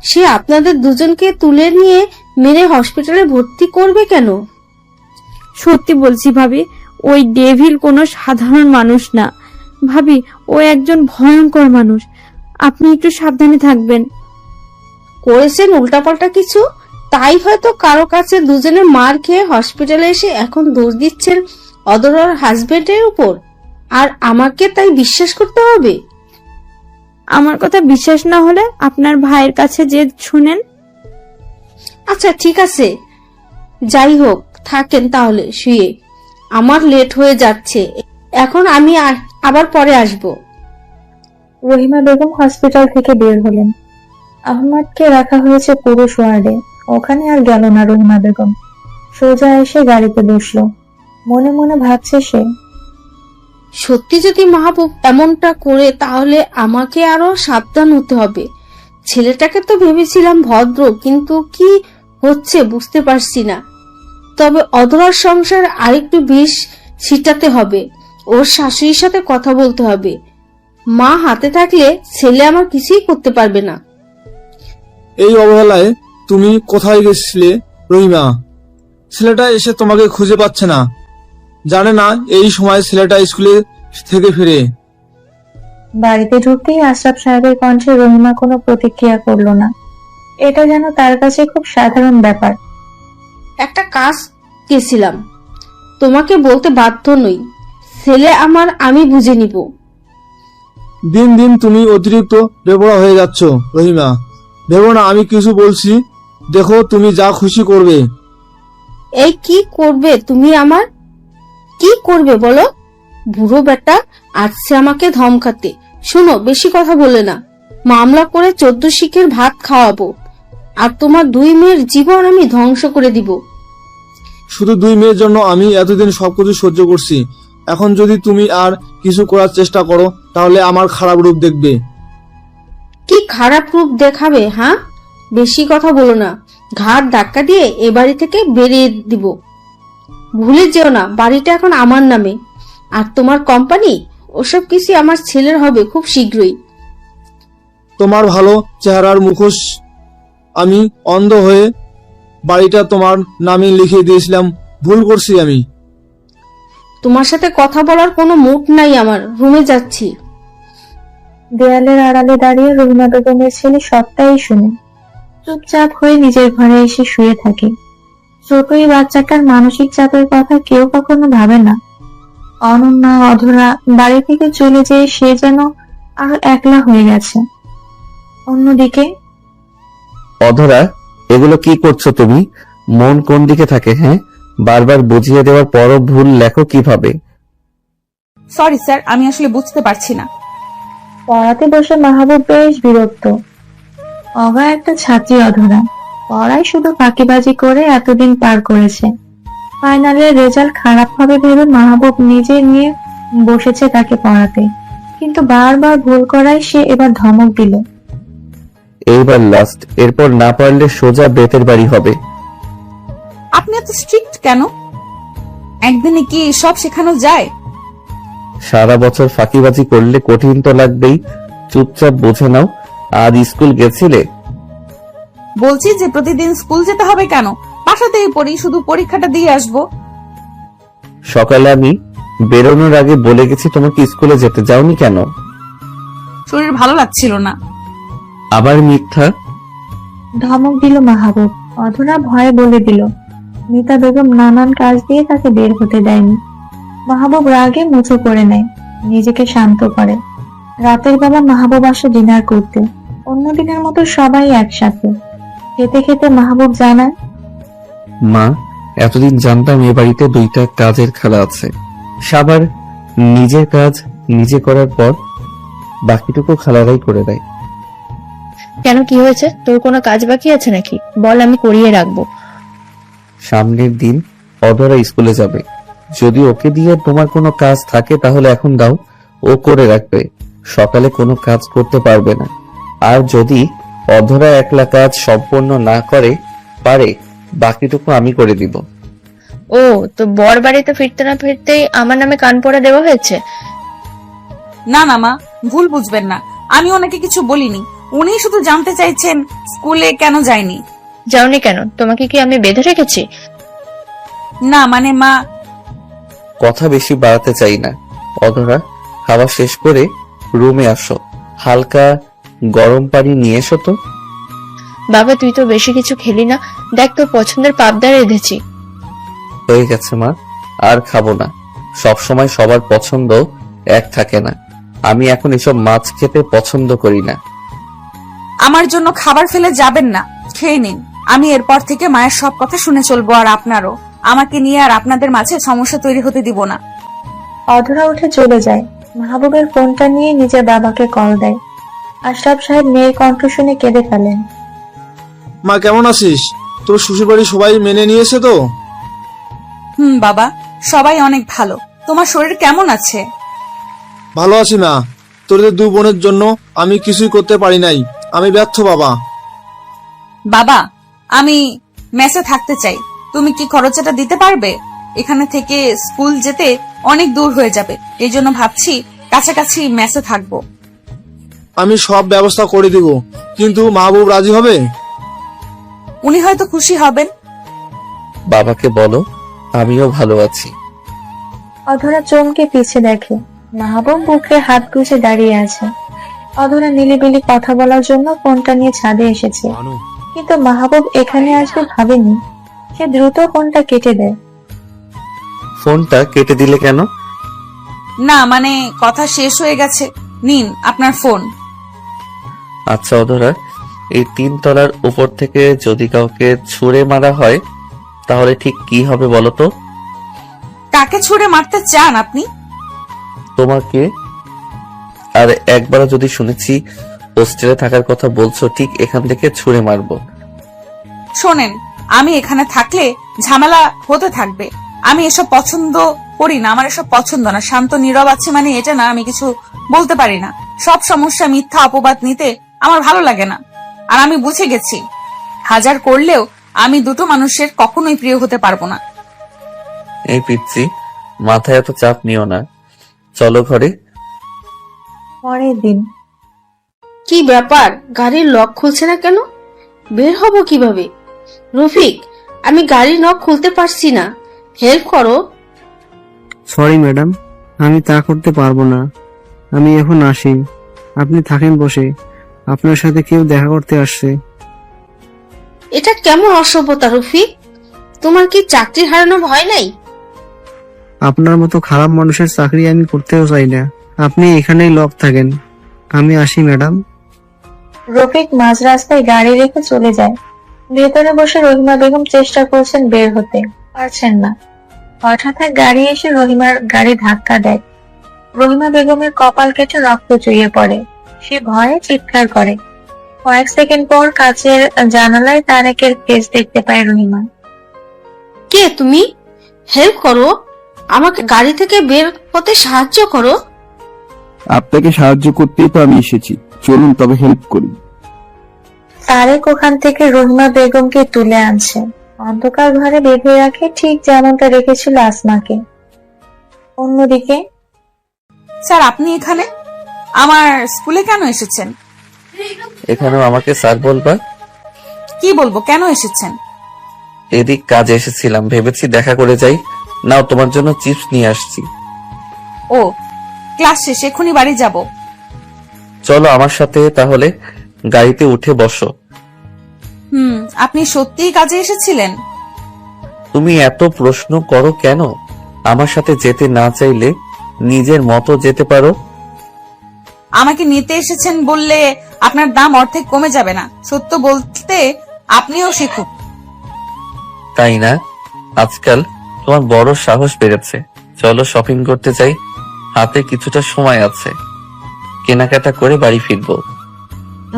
সে আপনাদের দুজনকে তুলে নিয়ে মেরে হসপিটালে ভর্তি করবে কেন? সত্যি বলছি ভাবি, ওই ডেভিল কোনো সাধারণ মানুষ না ভাবি, ও একজন ভয়ঙ্কর মানুষ। আপনি একটু সাবধানে থাকবেন। করেছেন উল্টাপাল্টা কিছু, তাই হয়তো কারো কাছে দুজনে মার খেয়ে হসপিটালে এসে এখন দোষ দিচ্ছেন অদরার হাজবেন্ডের উপর, আর আমাকে তাই বিশ্বাস করতে হবে? আমার কথা বিশ্বাস না হলে আপনার ভাইয়ের কাছে যে শুনেন। আচ্ছা ঠিক আছে, যাই হোক, থাকেন তাহলে শুয়ে। আমার লেট হয়ে যাচ্ছে, এখন আমি আবার পরে আসব। রহিমা বেগম হসপিটাল থেকে বের হলেন। আহমদকে রাখা হয়েছে পুরুষ ওয়ার্ডে। ওখানে আর গেল না রহিমা বেগম, সোজা এসে গাড়িতে বসলো। মনে মনে ভাবছে সে, সত্যি যদি মাহবুব এমনটা করে তাহলে আমাকে আরো সাবধান হতে হবে। ছেলেটাকে তো ভেবেছিলাম ভদ্র, কিন্তু কি হচ্ছে বুঝতে পারছি না। তবে অধরার সংসার আরেকটু বিষ ছিটাতে হবে, ওর শাশুড়ির সাথে কথা বলতে হবে। মা হাতে থাকলে ছেলে আমার কিছুই করতে পারবে না। এই অবহেলায় তুমি কোথায় গেছিলে রহিমা? ছেলেটা এসে তোমাকে খুঁজে পাচ্ছে না, জানে না এই সময় ছেলেটা স্কুলে থেকে ফিরে। বাড়িতে ঢুকতেই আশরাফ সাহেবের কণ্ঠে রহিমা কোনো প্রতিক্রিয়া করলো না। এটা যেন তার কাছে খুব সাধারণ ব্যাপার। একটা কাজ গেছিলাম, তোমাকে বলতে বাধ্য নই। ছেলে আমার, আমি বুঝে নিব। দিন দিন তুমি অতিরিক্ত বেপরোয়া হয়ে যাচ্ছ রহিমা। ভেবো না আমি কিছু বলছি, দেখো তুমি যা খুশি করবে। এই কি করবে তুমি? আমার কি করবে বলো? বুড়ো বেটা আসছে আমাকে ধমকাতে। শুনো, বেশি কথা বলে না। মামলা করে 14 শিখের ভাত খাওয়াবো, আর তোমার 2 মেয়ের জীবন আমি ধ্বংস করে দিব। শুধু 2 মেয়ের জন্য আমি এতদিন সবকিছু সহ্য করছি। এখন যদি তুমি আর কিছু করার চেষ্টা করো তাহলে আমার খারাপ রূপ দেখবে। কি খারাপ রূপ দেখাবে? হ্যাঁ, বেশি কথা বলো না। ঘাড় ধাক্কা দিয়ে এ বাড়ি থেকে বেরিয়ে দিব। ভুলে যেও না, বাড়িটা এখন আমার নামে, আর তোমার কোম্পানি, ওসব কিছু আমার ছেলের হবে খুব শীঘ্রই। তোমার ভালো চেহারার মুখোশ আমি অন্ধ হয়ে বাড়িটা তোমার নামে লিখে দিয়েছিলাম। ভুল করছি আমি। তোমার সাথে কথা বলার কোনো মুড নাই আমার। রুমে যাচ্ছি। দেয়ালের আড়ালে দাঁড়িয়ে রহিমা বেগমের ছেলে সবটাই শুনে চুপচাপ হয়ে নিজের ঘরে এসে শুয়ে থাকে। ছোট এই বাচ্চাটার মানসিক চাপের কথা কেউ কখনো ভাবে না। অনন্যা, অধরা বাড়ি থেকে চলে যেয়ে সে যেন আরো একলা হয়ে গেছে। অন্যদিকে অধরা, এগুলো কি করছো তুমি? মন কোন দিকে থাকে? হ্যাঁ, বারবার বুঝিয়ে দেওয়ার পরও ভুল লেখো কিভাবে? সরি স্যার, আমি আসলে বুঝতে পারছি না। পড়াতে বসে মাহবুব বেশ বিরক্ত। অগা একটা ছাত্রী অধরা, পড়ায় শুধু ফাঁকিবাজি করে এতদিন পার করেছে। ফাইনালের রেজাল্ট খারাপ হবে ভেবে মাহবুব নিজে নিয়ে বসেছে তাকে পড়াতে, কিন্তু বারবার ভুল করায় সে এবার ধমক দিল। এইবার লাস্ট, এরপর না পারলে সোজা বেতের বাড়ি হবে। আপনি এত স্ট্রিক্ট কেন? একদিনে কি সব শেখানো যায়? সারা বছর ফাঁকিবাজি করলে কঠিন তো লাগবেই। চুপচাপ বুঝে নাও। আজ স্কুল গেছিলে? বলছি যে প্রতিদিন স্কুল যেতে হবে কেন? বাসাতেই পড়ি, শুধু পরীক্ষাটা দিয়ে আসবো। সকালে আমি বেরোনোর আগে বলে গেছি তোমাকে স্কুলে যেতে, যাওনি কেন? শরীর ভালো লাগছিল না। আবার মিথ্যা। ধমক দিল মাহবুব। অধরা ভয়ে বলে দিল। মিতা বেগম নানান কাজ দিয়ে তাকে বের হতে দেয়নি। মাহবুব রাগে মুছে করে নেয়, নিজেকে শান্ত করে। রাতের বেলা মাহবুব আসে ডিনার করতে। অন্যদিনের মতো সবাই একসাথে খেতে খেতে মাহবুব জানায়, মা, এতদিন জানতাম এ বাড়িতে 2টা কাজের খালা আছে। সবার নিজের কাজ নিজে করার পর বাকিটুকু খালারাই করে দেয়। কেন, কি হয়েছে? তোর কোনো কাজ বাকি আছে নাকি? বল, আমি করিয়ে রাখবো। সামনের দিন অধরা স্কুলে যাবে। যদি ওকে দিয়ে তোমার কোনো কাজ থাকে তাহলে এখন দাও, ও করে রাখবে। সকালে কোনো কাজ করতে পারবে না। আর যদি অধরা একলা কাজ সম্পূর্ণ না করে পারে, বাকিটুকু আমি করে দিব। ও, তো বর বাড়িতে ফিরতে না ফিরতেই আমার নামে কান পড়া দেওয়া হয়েছে? না না মা, ভুল বুঝবেন না। আমি ওনাকে কিছু বলিনি। উনি শুধু জানতে চাইছেন স্কুলে কেন যায়নি। যাওনি কেন? তোমাকে কি আমি বেঁধে রেখেছি? না মানে মা, কথা বেশি বাড়াতে চাই না। অধরা, খাওয়া শেষ করে রুমে আসো। হালকা গরম পানি নিয়ে এসো তো। বাবা তুই তো বেশি কিছু খেলি না, দেখ তোর পছন্দের পাবদা রেঁধেছি। হয়ে গেছে মা, আর খাবো না। সব সময় সবার পছন্দ এক থাকে না। আমি এখন এসব মাছ খেতে পছন্দ করি না। আমার জন্য খাবার ফেলে যাবেন না, খেয়ে নিন। আমি এরপর থেকে মায়ের সব কথা শুনে চলবো, আর আপনারও। আমাকে নিয়ে আর আপনাদের মাঝে সমস্যা তৈরি হতে দিব না। অধরা উঠে চলে যায়। মাহবুবের ফোনটা নিয়ে নিজের বাবাকে কল দেয়। আশরাফ সাহেব মেয়ের কণ্ঠ শুনে কেঁদে ফেলেন। মা কেমন আছিস? তোর শ্বশুরবাড়ি সবাই মেনে নিয়েছে তো? বাবা, সবাই অনেক ভালো। তোমার শরীর কেমন আছে? ভালো আছি মা। তোদের দু বোনের জন্য আমি কিছুই করতে পারি নাই, আমি ব্যর্থ বাবা। বাবা, আমি মেসে থাকতে চাই। তুমি কি খরচাটা দিতে পারবে? এখানে থেকে স্কুল যেতে অনেক দূর হয়ে যাবে, এই জন্য ভাবছি কাছাকাছি মেসে থাকবো। আমি সব ব্যবস্থা করে দিব, কিন্তু মাহবুব রাজি হবে? উনি হয়তো খুশি হবেন। বাবাকে বলো আমিও ভালো আছি। অধরা চমকে পিছে দেখে মাহবুব বুকে হাত গুজে দাঁড়িয়ে আছে। অধরা নিলিবিলি কথা বলার জন্য ফোনটা নিয়ে ছাদে এসেছে, কিন্তু মাহবুব এখানে আসবে ভাবেনি। সে দ্রুত ফোনটা কেটে দেয়। ফোনটা কেটে দিলে কেন? না মানে কথা শেষ হয়ে গেছে। নিন আপনার ফোন। আচ্ছা অধরা, এই 3 তলার উপর থেকে যদি কাউকে ছুঁড়ে মারা হয় তাহলে ঠিক কি হবে বলো তো? কাকে ছুড়ে মারতে চান আপনি? তোমাকে। আর একবার যদি শুনেছি হোস্টেলে থাকার কথা বলছো, ঠিক এখান থেকে ছুঁড়ে মারবো। শোনেন, আমি এখানে থাকলে ঝামেলা হতে থাকবে। আমি এসব পছন্দ করি না, আমার এসব পছন্দ না। শান্ত নীরব আছে মানে এটা না আমি কিছু বলতে পারি না। সব সমস্যা মিথ্যা অপবাদ নিতে আমার ভালো লাগে না। আর আমি বুঝে গেছি, হাজার করলেও আমি দুটো মানুষের কখনোই প্রিয় হতে পারবো না। এই পিচ্ছি, মাথায় এত চাপ নিও না, চলো ঘরে। পরের দিন। কি ব্যাপার, গাড়ির লক খুলছে না কেন? বের হব কিভাবে? রফিক, আমি গাড়ির লক খুলতে পারছি না, হেল্প করো। সরি ম্যাডাম, আমি তা করতে পারবো না। আমি এখন আসি, আপনি থাকেন বসে। আপনার সাথে কেউ দেখা করতে আসছে। এটা কেমন অসভ্যতা রফিক? তোমার কি চাকরি হারানোর ভয় নাই? আপনার মতো খারাপ মানুষের চাকরি আমি করতেও চাই না। আপনি এখানেই লক থাকেন, আমি আসি ম্যাডাম। রফিক মাঝ রাস্তায় গাড়ি রেখে চলে যায়। ভেতরে বসে রহিমা বেগম চেষ্টা করছেন বের হতে, পারছেন না। হঠাৎ এক গাড়ি এসে রহিমার গাড়ি ধাক্কা দেয়। রহিমা বেগমের কপাল কেটে রক্ত চুইয়ে পড়ে। সে ভয়ে চিৎকার করে। কয়েক সেকেন্ড পর কাচের জানালায় তারেকের ফেস দেখতে পায় রহিমা। কে তুমি? হেল্প করো, আমাকে গাড়ি থেকে বের হতে সাহায্য করো। আপনাকে সাহায্য করতেই তো আমি এসেছি, চলুন তবে হেল্প করি। তারেক ওখান থেকে রহিমা বেগমকে তুলে আনছে। অন্ধকার ঘরে বেঁধে রাখে, ঠিক যেমনটা রেখেছিল আসমাকে। অন্যদিকে স্যার, আপনি এখানে? আমার স্কুলে কেন এসেছেন? এখানেও আমাকে স্যার বলবা? কি বলবো, কেন এসেছেন? এদিক কাজে এসেছিলাম, ভেবেছি দেখা করে যাই। নাও তোমার জন্য চিপস নিয়ে আসছি। ও, ক্লাস শেষ, এখনই বাড়ি যাব। চলো আমার সাথে তাহলে, গাড়িতে উঠে বসো। আপনি সত্যিই কাজে এসেছিলেন? তুমি এত প্রশ্ন করো কেন? আমার সাথে যেতে না চাইলে নিজের মতো যেতে পারো। আমাকে নিতে এসেছেন বললে আপনার দাম অর্ধেক কমে যাবে না? সত্য বলতে আপনিও শিখুন। তাই না? আজকাল তোমার বড় সাহস বেড়েছে। চলো শপিং করতে যাই, হাতে কিছুটা সময় আছে, কেনাকাটা করে বাড়ি ফিরবো।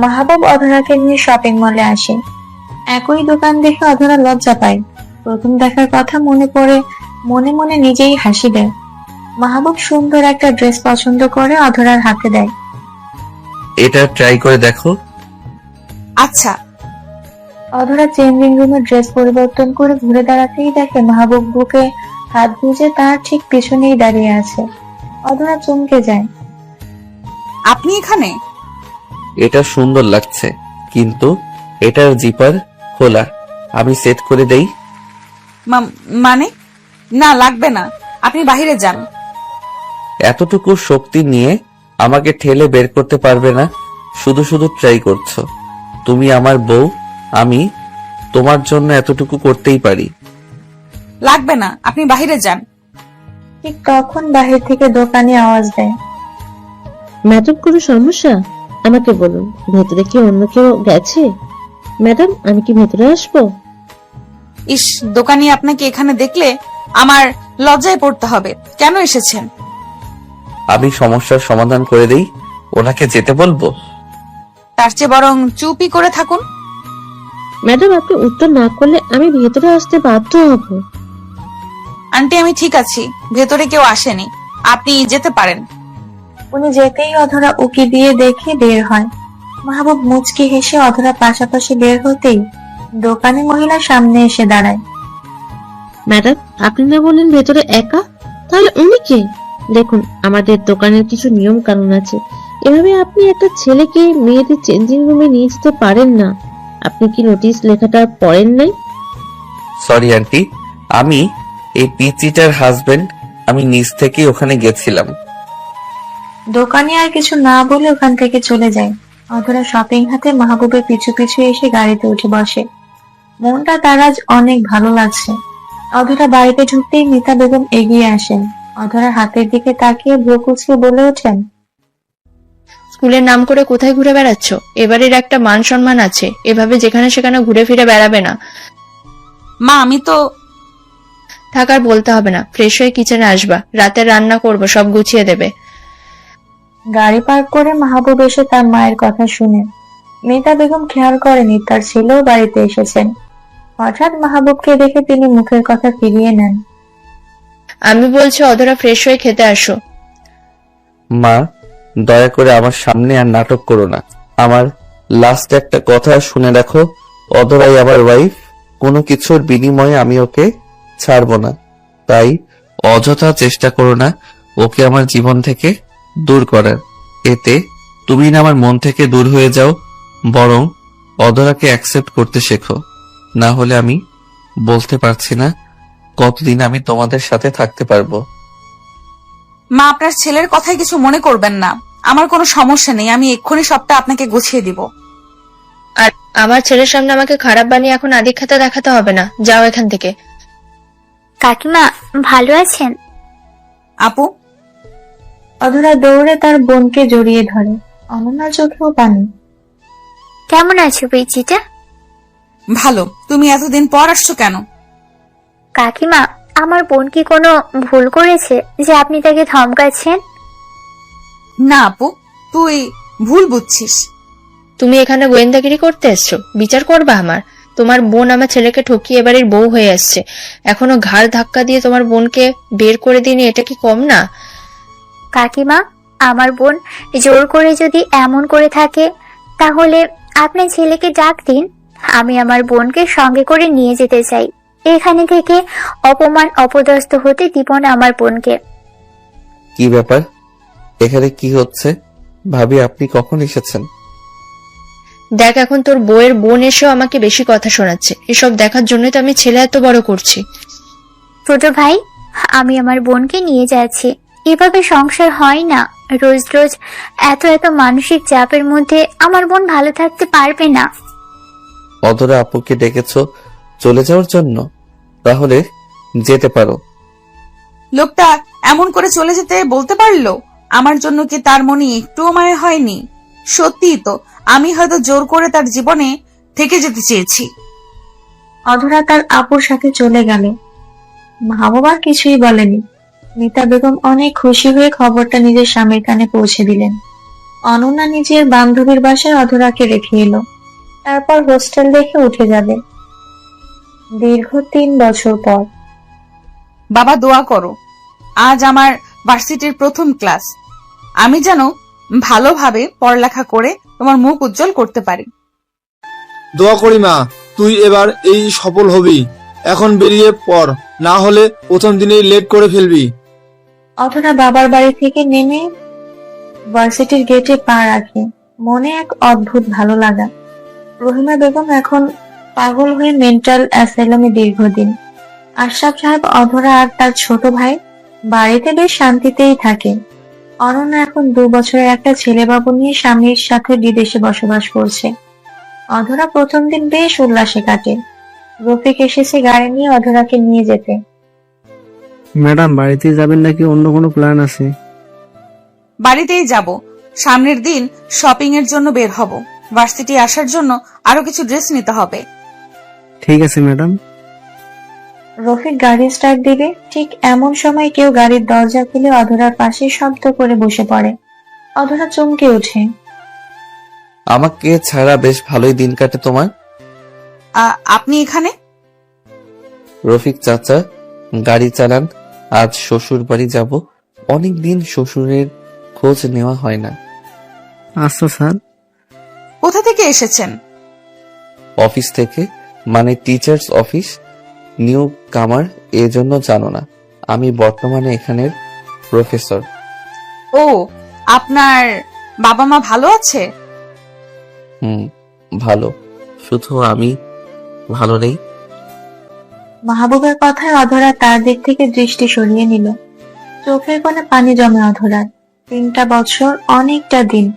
মাহবুব অধরাকে নিয়ে শপিং মলে আসে। একই দোকান দেখে অধরা লজ্জা পায়। প্রথম দেখার কথা মনে পড়ে মনে মনে নিজেই হাসি দেয়। মাহবুব সুন্দর একটা ড্রেস পছন্দ করে অধরার হাতে দেয়। এটা ট্রাই করে দেখো। আচ্ছা। অধরা চেঞ্জিং রুমে ড্রেস পরিবর্তন করে ঘুরে দাঁড়াতেই দেখে মাহবুব বুকে হাত গুজে তার ঠিক পিছনেই দাঁড়িয়ে আছে। অধরা চমকে যায়। আপনি এখানে? এটা সুন্দর লাগছে, কিন্তু এটার জিপার খোলা, আমি সেট করে দেই? মানে না, লাগবে না, আপনি বাইরে যান। এতটুকু শক্তি নিয়ে আমাকে ঠেলে বের করতে পারবে না, শুধু শুধু ট্রাই করছো। তুমি আমার বউ, আমি তোমার জন্য এতটুকু করতেই পারি। লাগবে না, আপনি বাইরে যান। ঠিক তখন বাহির থেকে দোকানি আওয়াজ দেয়, ম্যাডাম কোনো সমস্যা? আমাকে বলুন, ভেতরে কি অন্য কেউ গেছে? ম্যাডাম আমি কি ভেতরে আসবো? ইস, দোকানি আপনাকে এখানে দেখলে আমার লজ্জায় পড়তে হবে। কেন এসেছেন? আমি সমস্যার সমাধান করে দেই, ওনাকে যেতে বলবো? তার চেয়ে বরং চুপই করে থাকুন। ম্যাডাম আপনি উত্তর না করলে আমি ভেতরে আসতে বাধ্য হব। আন্টি, আমি ঠিক আছি, ভেতরে কেউ আসেনি, আপনি যেতে পারেন। উনি যেতেই অধরা উকি দিয়ে দেখে বের হয়। মাহবুব মুচকি হেসে অধরা পাশাপাশি বের হতেই দোকানি মহিলা সামনে এসে দাঁড়ায়। ম্যাডাম আপনি না বললেন ভেতরে একা, তাহলে উনি কে? দেখুন আমাদের দোকানের কিছু নিয়ম কানুন আছে, এভাবে আপনি একটা ছেলেকে মেয়েদের চেঞ্জিং রুমে নিয়ে যেতে পারেন না। আপনি কি নোটিশ লেখাটা পড়েন নাই? সরি আন্টি, আমি এই পিচিটার হাজবেন্ড, আমি নিজ থেকে ওখানে গেছিলাম। দোকানি আর কিছু না বলে ওখান থেকে চলে যায়। অধরা শপিং হাতে মাহবুবের পিছু পিছু এসে গাড়িতে উঠে বসে। মনটা তার আজ অনেক ভালো লাগছে। অধরা বাড়িতে ঢুকতেই মিতা বেগম এগিয়ে আসেন। অধরার হাতের দিকে তাকিয়ে ভ্রু কুঁচকে বলে ওঠেন, স্কুলের নাম করে কোথায় ঘুরে বেড়াচ্ছ? এবারের একটা মান সম্মান আছে, এভাবে যেখানে সেখানে ঘুরে ফিরে বেড়াবে না। মা, আমি তো থাকার বলতে হবে না, ফ্রেশ হয়ে কিচেনে আসবা, রাতে রান্না করব, সব গুছিয়ে দেবে। গাড়ি পার্ক করে মাহবুব এসে তার মায়ের কথা শুনে মিতা বেগম খেয়াল করেনি তার ছেলেও বাড়িতে এসেছেন। হঠাৎ মাহবুবকে দেখে তিনি মুখের কথা ফিরিয়ে নেন। আমি বলছি অধরা ফ্রেশ হয়ে খেতে আসো। মা, দয়া করে আমার সামনে আর নাটক করো না। আমার লাস্ট একটা কথা শুনে রাখো, অধরাই আমার ওয়াইফ, কোনো কিছুর বিনিময়ে আমি ওকে ছাড়বো না। তাই অযথা চেষ্টা করো না ওকে আমার জীবন থেকে দূর করার। এতে তুমি না আমার মন থেকে দূর হয়ে যাও, বরং অধরাকে অ্যাকসেপ্ট করতে শেখো। না হলে আমি বলতে পারছি না কতদিন আমি তোমাদের সাথে থাকতে পারবো। মা, আপনার ছেলের কথায় কিছু মনে করবেন না, আমার কোনো সমস্যা নেই, আমি এক্ষুনি সবটা আপনাকে গুছিয়ে দিব। আর আমার ছেলের সামনে আমাকে খারাপ বানিয়ে এখন আদিক্ষেতা দেখাতে হবে না, যাও এখান থেকে। কাকিমা ভালো আছেন? আপু, অধরা দৌড়ে তার বোনকে জড়িয়ে ধরে। অনন্যার চোখেও পানি। কেমন আছো পিচিটা? ভালো। তুমি এতদিন পর আসছো কেন? কাকিমা, আমার বোন কি কোনো ভুল করেছে যে আপনি তাকে ধমকাচ্ছেন? না আপু, তুই ভুল বুঝছিস। তুমি এখানে গোয়েন্দাগিরি করতে এসছো, বিচার করবা আমার? তোমার বোন আমার ছেলেকে ঠকিয়ে এবারের বউ হয়ে আসছে, এখনো ঘাড় ধাক্কা দিয়ে তোমার বোনকে বের করে দিনি, এটা কি কম না? কাকিমা, আমার বোন জোর করে যদি এমন করে থাকে তাহলে আপনার ছেলেকে ডাক দিন, আমি আমার বোনকে সঙ্গে করে নিয়ে যেতে চাই। এখানে থেকে অপমান অপদস্থ হতে দিব না আমার বোনকে। কি ব্যাপার, এখানে কি হচ্ছে? ভাবি, আপনি কখন এসেছেন? দেখ, এখন তোর বউয়ের বোন এসেও আমাকে বেশি কথা শোনাচ্ছে, এসব দেখার জন্যই তো আমি ছেলে এত বড় করছি। ছোট ভাই, আমি আমার বোনকে নিয়ে যাচ্ছি, এভাবে সংসার হয় না। রোজ রোজ এত এত মানসিক চাপের মধ্যে আমার বোন ভালো থাকতে পারবে না। অধরা আপুকে ডেকেছো চলে যাওয়ার জন্য? তাহলে যেতে পারো। লোকটা এমন করে চলে যেতে বলতে পারলো? আমার জন্য কি তার মনে একটুও মায়া হয়নি? সত্যিই তো, আমি হয়তো জোর করে তার জীবনে থেকে যেতে চেয়েছি। অধরা তার আপুর সাথে চলে গেল। মাহবুব আর কিছুই বলেনি। মিতা বেগম অনেক খুশি হয়ে খবরটা নিজের স্বামীর কানে পৌঁছে দিলেন। অনন্যা নিজের বান্ধবীর বাসায় অধরাকে রেখে এলো, তারপর হোস্টেল দেখে উঠে যাবে। দীর্ঘ 3 বছর পর। বাবা, দোয়া করো, আজ আমার ভার্সিটির প্রথম ক্লাস, আমি যেন ভালোভাবে পড়ালেখা করে তোমার মুখ উজ্জ্বল করতে পারি। দোয়া করি মা, তুই এবার এই সফল হবি। এখন বেরিয়ে পড়, না হলে প্রথম দিনেই লেট করে ফেলবি। অধরা বাবার বাড়ি থেকে নেমে ভার্সিটির গেটে পা রাখে। মনে এক অদ্ভুত ভালো লাগা। রহিমা বেগম এখন পাগল হয়ে মেন্টাল অ্যাসাইলামে দীর্ঘদিন। আশরাফ সাহেব, অধরা আর তার ছোট ভাই বাড়িতে বেশ শান্তিতেই থাকে। অনন্যা এখন 2 বছরের একটা ছেলেবাবু নিয়ে স্বামীর সাথে বিদেশে বসবাস করছে। অধরা প্রথম দিন বেশ উল্লাসে কাটে। রফিক এসেছে গাড়ি নিয়ে অধরাকে নিয়ে যেতে। ম্যাডাম, বাড়িতে যাবেন নাকি অন্য কোনো প্ল্যান আছে? বাড়িতেই যাব। সামনের দিন শপিং এর জন্য বের হব। ভার্সিটি আসার জন্য আরো কিছু ড্রেস নিতে হবে। ঠিক আছে ম্যাডাম। রফিক গাড়ি স্টার্ট দিবে, ঠিক এমন সময় কেউ গাড়ির দরজা খুলে অধরার পাশে শব্দ করে বসে পড়ে। অধরা চমকে ওঠে। আমাকে ছাড়া বেশ ভালোই দিন কাটে তোমার। আপনি এখানে? রফিক চাচা গাড়ি চালান, আজ শ্বশুর বাড়ি যাব। অনেকদিন শ্বশুরের খোঁজ নেওয়া হয় না। আচ্ছা স্যার। কোথা থেকে এসেছেন? অফিস থেকে, মানে টিচার্স অফিস। নিউ কামার, এজন্য জানো না। আমি বর্তমানে এখানের প্রফেসর। ও, আপনার বাবা মা ভালো আছে? ভালো, শুধু আমি ভালো নেই। মাহবুবের কথায় অধরা তার দিক থেকে দৃষ্টি সরিয়ে নিল। চোখের কোণে পানি জমে অধরার। 3টা বছর অনেকটা দিন।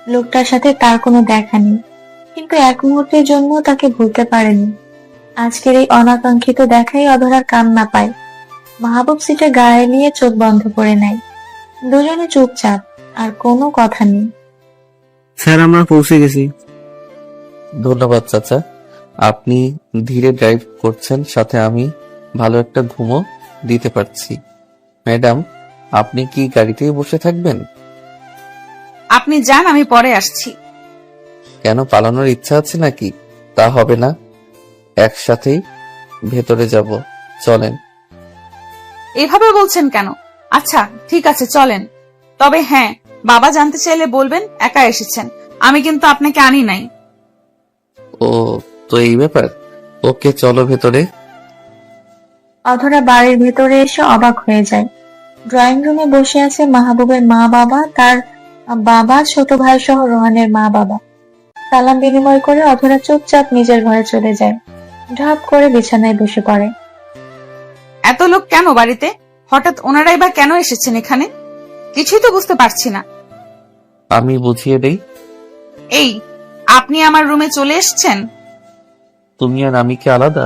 লোকটার সাথে তার কোনো দেখা নেই, কিন্তু এক মুহূর্তের জন্য তাকে ভুলতে পারেনি। আজকের এই অনাকাঙ্ক্ষিত দেখাই অধরার কান্না পায়। মাহবুব সিটে গায়ে নিয়ে চোখ বন্ধ করে নেয়। দুজনে চুপচাপ, আর কোনো কথা নেই। স্যার, আমরা পৌঁছে গেছি। ধন্যবাদ চাচা। আপনি ধীরে ড্রাইভ করছেন, সাথে আমি ভালো একটা ঘুমও দিতে পারছি। ম্যাডাম, আপনি কি গাড়িতেই বসে থাকবেন? আপনি যান, আমি পরে আসছি। কেন, পালানোর ইচ্ছা আছে নাকি? তা হবে না, একসাথেই ভেতরে যাব। চলেন। এভাবে বলছেন কেন? আচ্ছা ঠিক আছে, চলেন। তবে হ্যাঁ, বাবা জানতে চাইলে বলবেন একা এসেছেন, আমি কিন্তু আপনাকে আনি নাই। ও, তো এই ব্যাপার। ওকে, চলো ভেতরে। অধরা বাড়ির ভেতরে এসে অবাক হয়ে যায়। ড্রয়িং রুমে বসে আছে মাহবুবের মা বাবা, তার বাবা, ছোট ভাই সহ রোহানের মা বাবা। সালাম বিনিময় করে অধরা চুপচাপ নিজের ঘরে চলে যায়। ঢাপ করে বিছানায় বসে পড়ে। এত লোক কেন বাড়িতে? হঠাৎ ওনারাই বা কেন এসেছেন এখানে? কিছুই তো বুঝতে পারছি না। আমি বুঝিয়ে দেই। এই, আপনি আমার রুমে চলে এসেছেন? তুমি আর আমি কি আলাদা?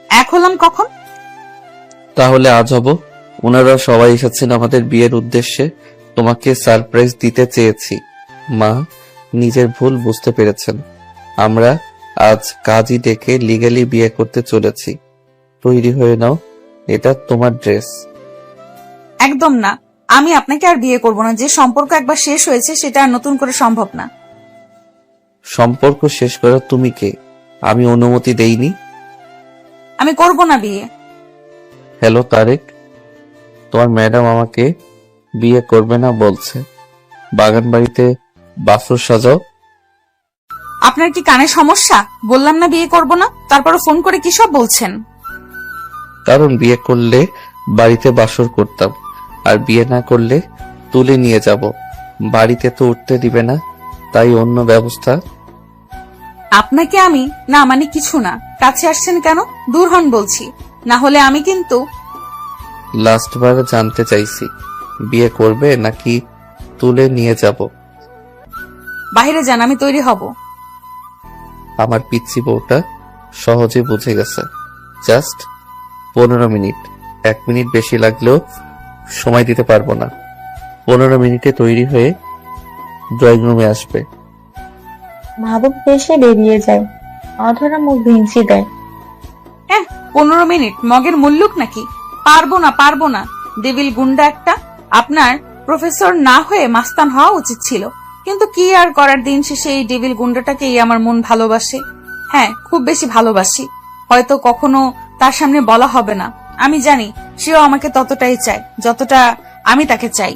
এক হলাম কখন? তাহলে আজ হব। ওনারা সবাই এসেছেন আমাদের বিয়ের উদ্দেশ্যে। তোমাকে সারপ্রাইজ দিতে চেয়েছি। মা নিজের ভুল বুঝতে পেরেছেন। আমরা আজ কাজী ডেকে লিগ্যালি বিয়ে করতে চলেছি। তৈরি হয়ে নাও, এটা তোমার ড্রেস। একদম না, আমি আপনাকে আর বিয়ে করব না। যে সম্পর্ক একবার শেষ হয়েছে সেটা আর নতুন করে সম্ভব না। সম্পর্ক শেষ করার তুমি কে? আমি অনুমতি দেইনি। আমি করব না বিয়ে। হ্যালো তারেক, তোমার ম্যাডাম আমাকে বিয়ে করবে না বলছে। বাগান বাড়িতে বাসর সাজাও। আপনার কি কানে সমস্যা? বললাম না বিয়ে করব না, তারপরও ফোন করে কি সব বলছেন? কারণ বিয়ে করলে বাড়িতে বাসর করতাম, আর বিয়ে না করলে তুলে নিয়ে যাব। বাড়িতে তো উঠতে দিবে না, তাই অন্য ব্যবস্থা। আপনাকে আমি না মানে কিছু না। কাছে আসছেন কেন? দূর হন বলছি, না হলে আমি কিন্তু। লাস্টবার জানতে চাইছি, বিয়ে করবে নাকি তুলে নিয়ে যাব? বাইরে যান, আমি তৈরি হব। আমার পিচ্ছি বউটা সহজে বুঝে গেছে। Just 15 minute. 1 মিনিট বেশি লাগলেও সময় দিতে পারবো না। 15 মিনিটে তৈরি হয়ে ড্রয়িং রুমে আসবে। মাহবুব হেসে বেরিয়ে যায়। অধরা মুখ ভেঙচি দেয়। 15 মিনিট মগের মুল্লুক নাকি? পারবো না। ডেভিল গুন্ডা একটা। আপনার প্রফেসর না হয়ে মাস্তান হওয়া উচিত ছিল, কিন্তু কি আর করার। দিন শেষে এই ডেভিল গুন্ডাটাকেই আমার মন ভালোবাসে। হ্যাঁ, খুব বেশি ভালোবাসি। হয়তো কখনো তার সামনে বলা হবে না। আমি জানি সেও আমাকে ততটাই চায় যতটা আমি তাকে চাই।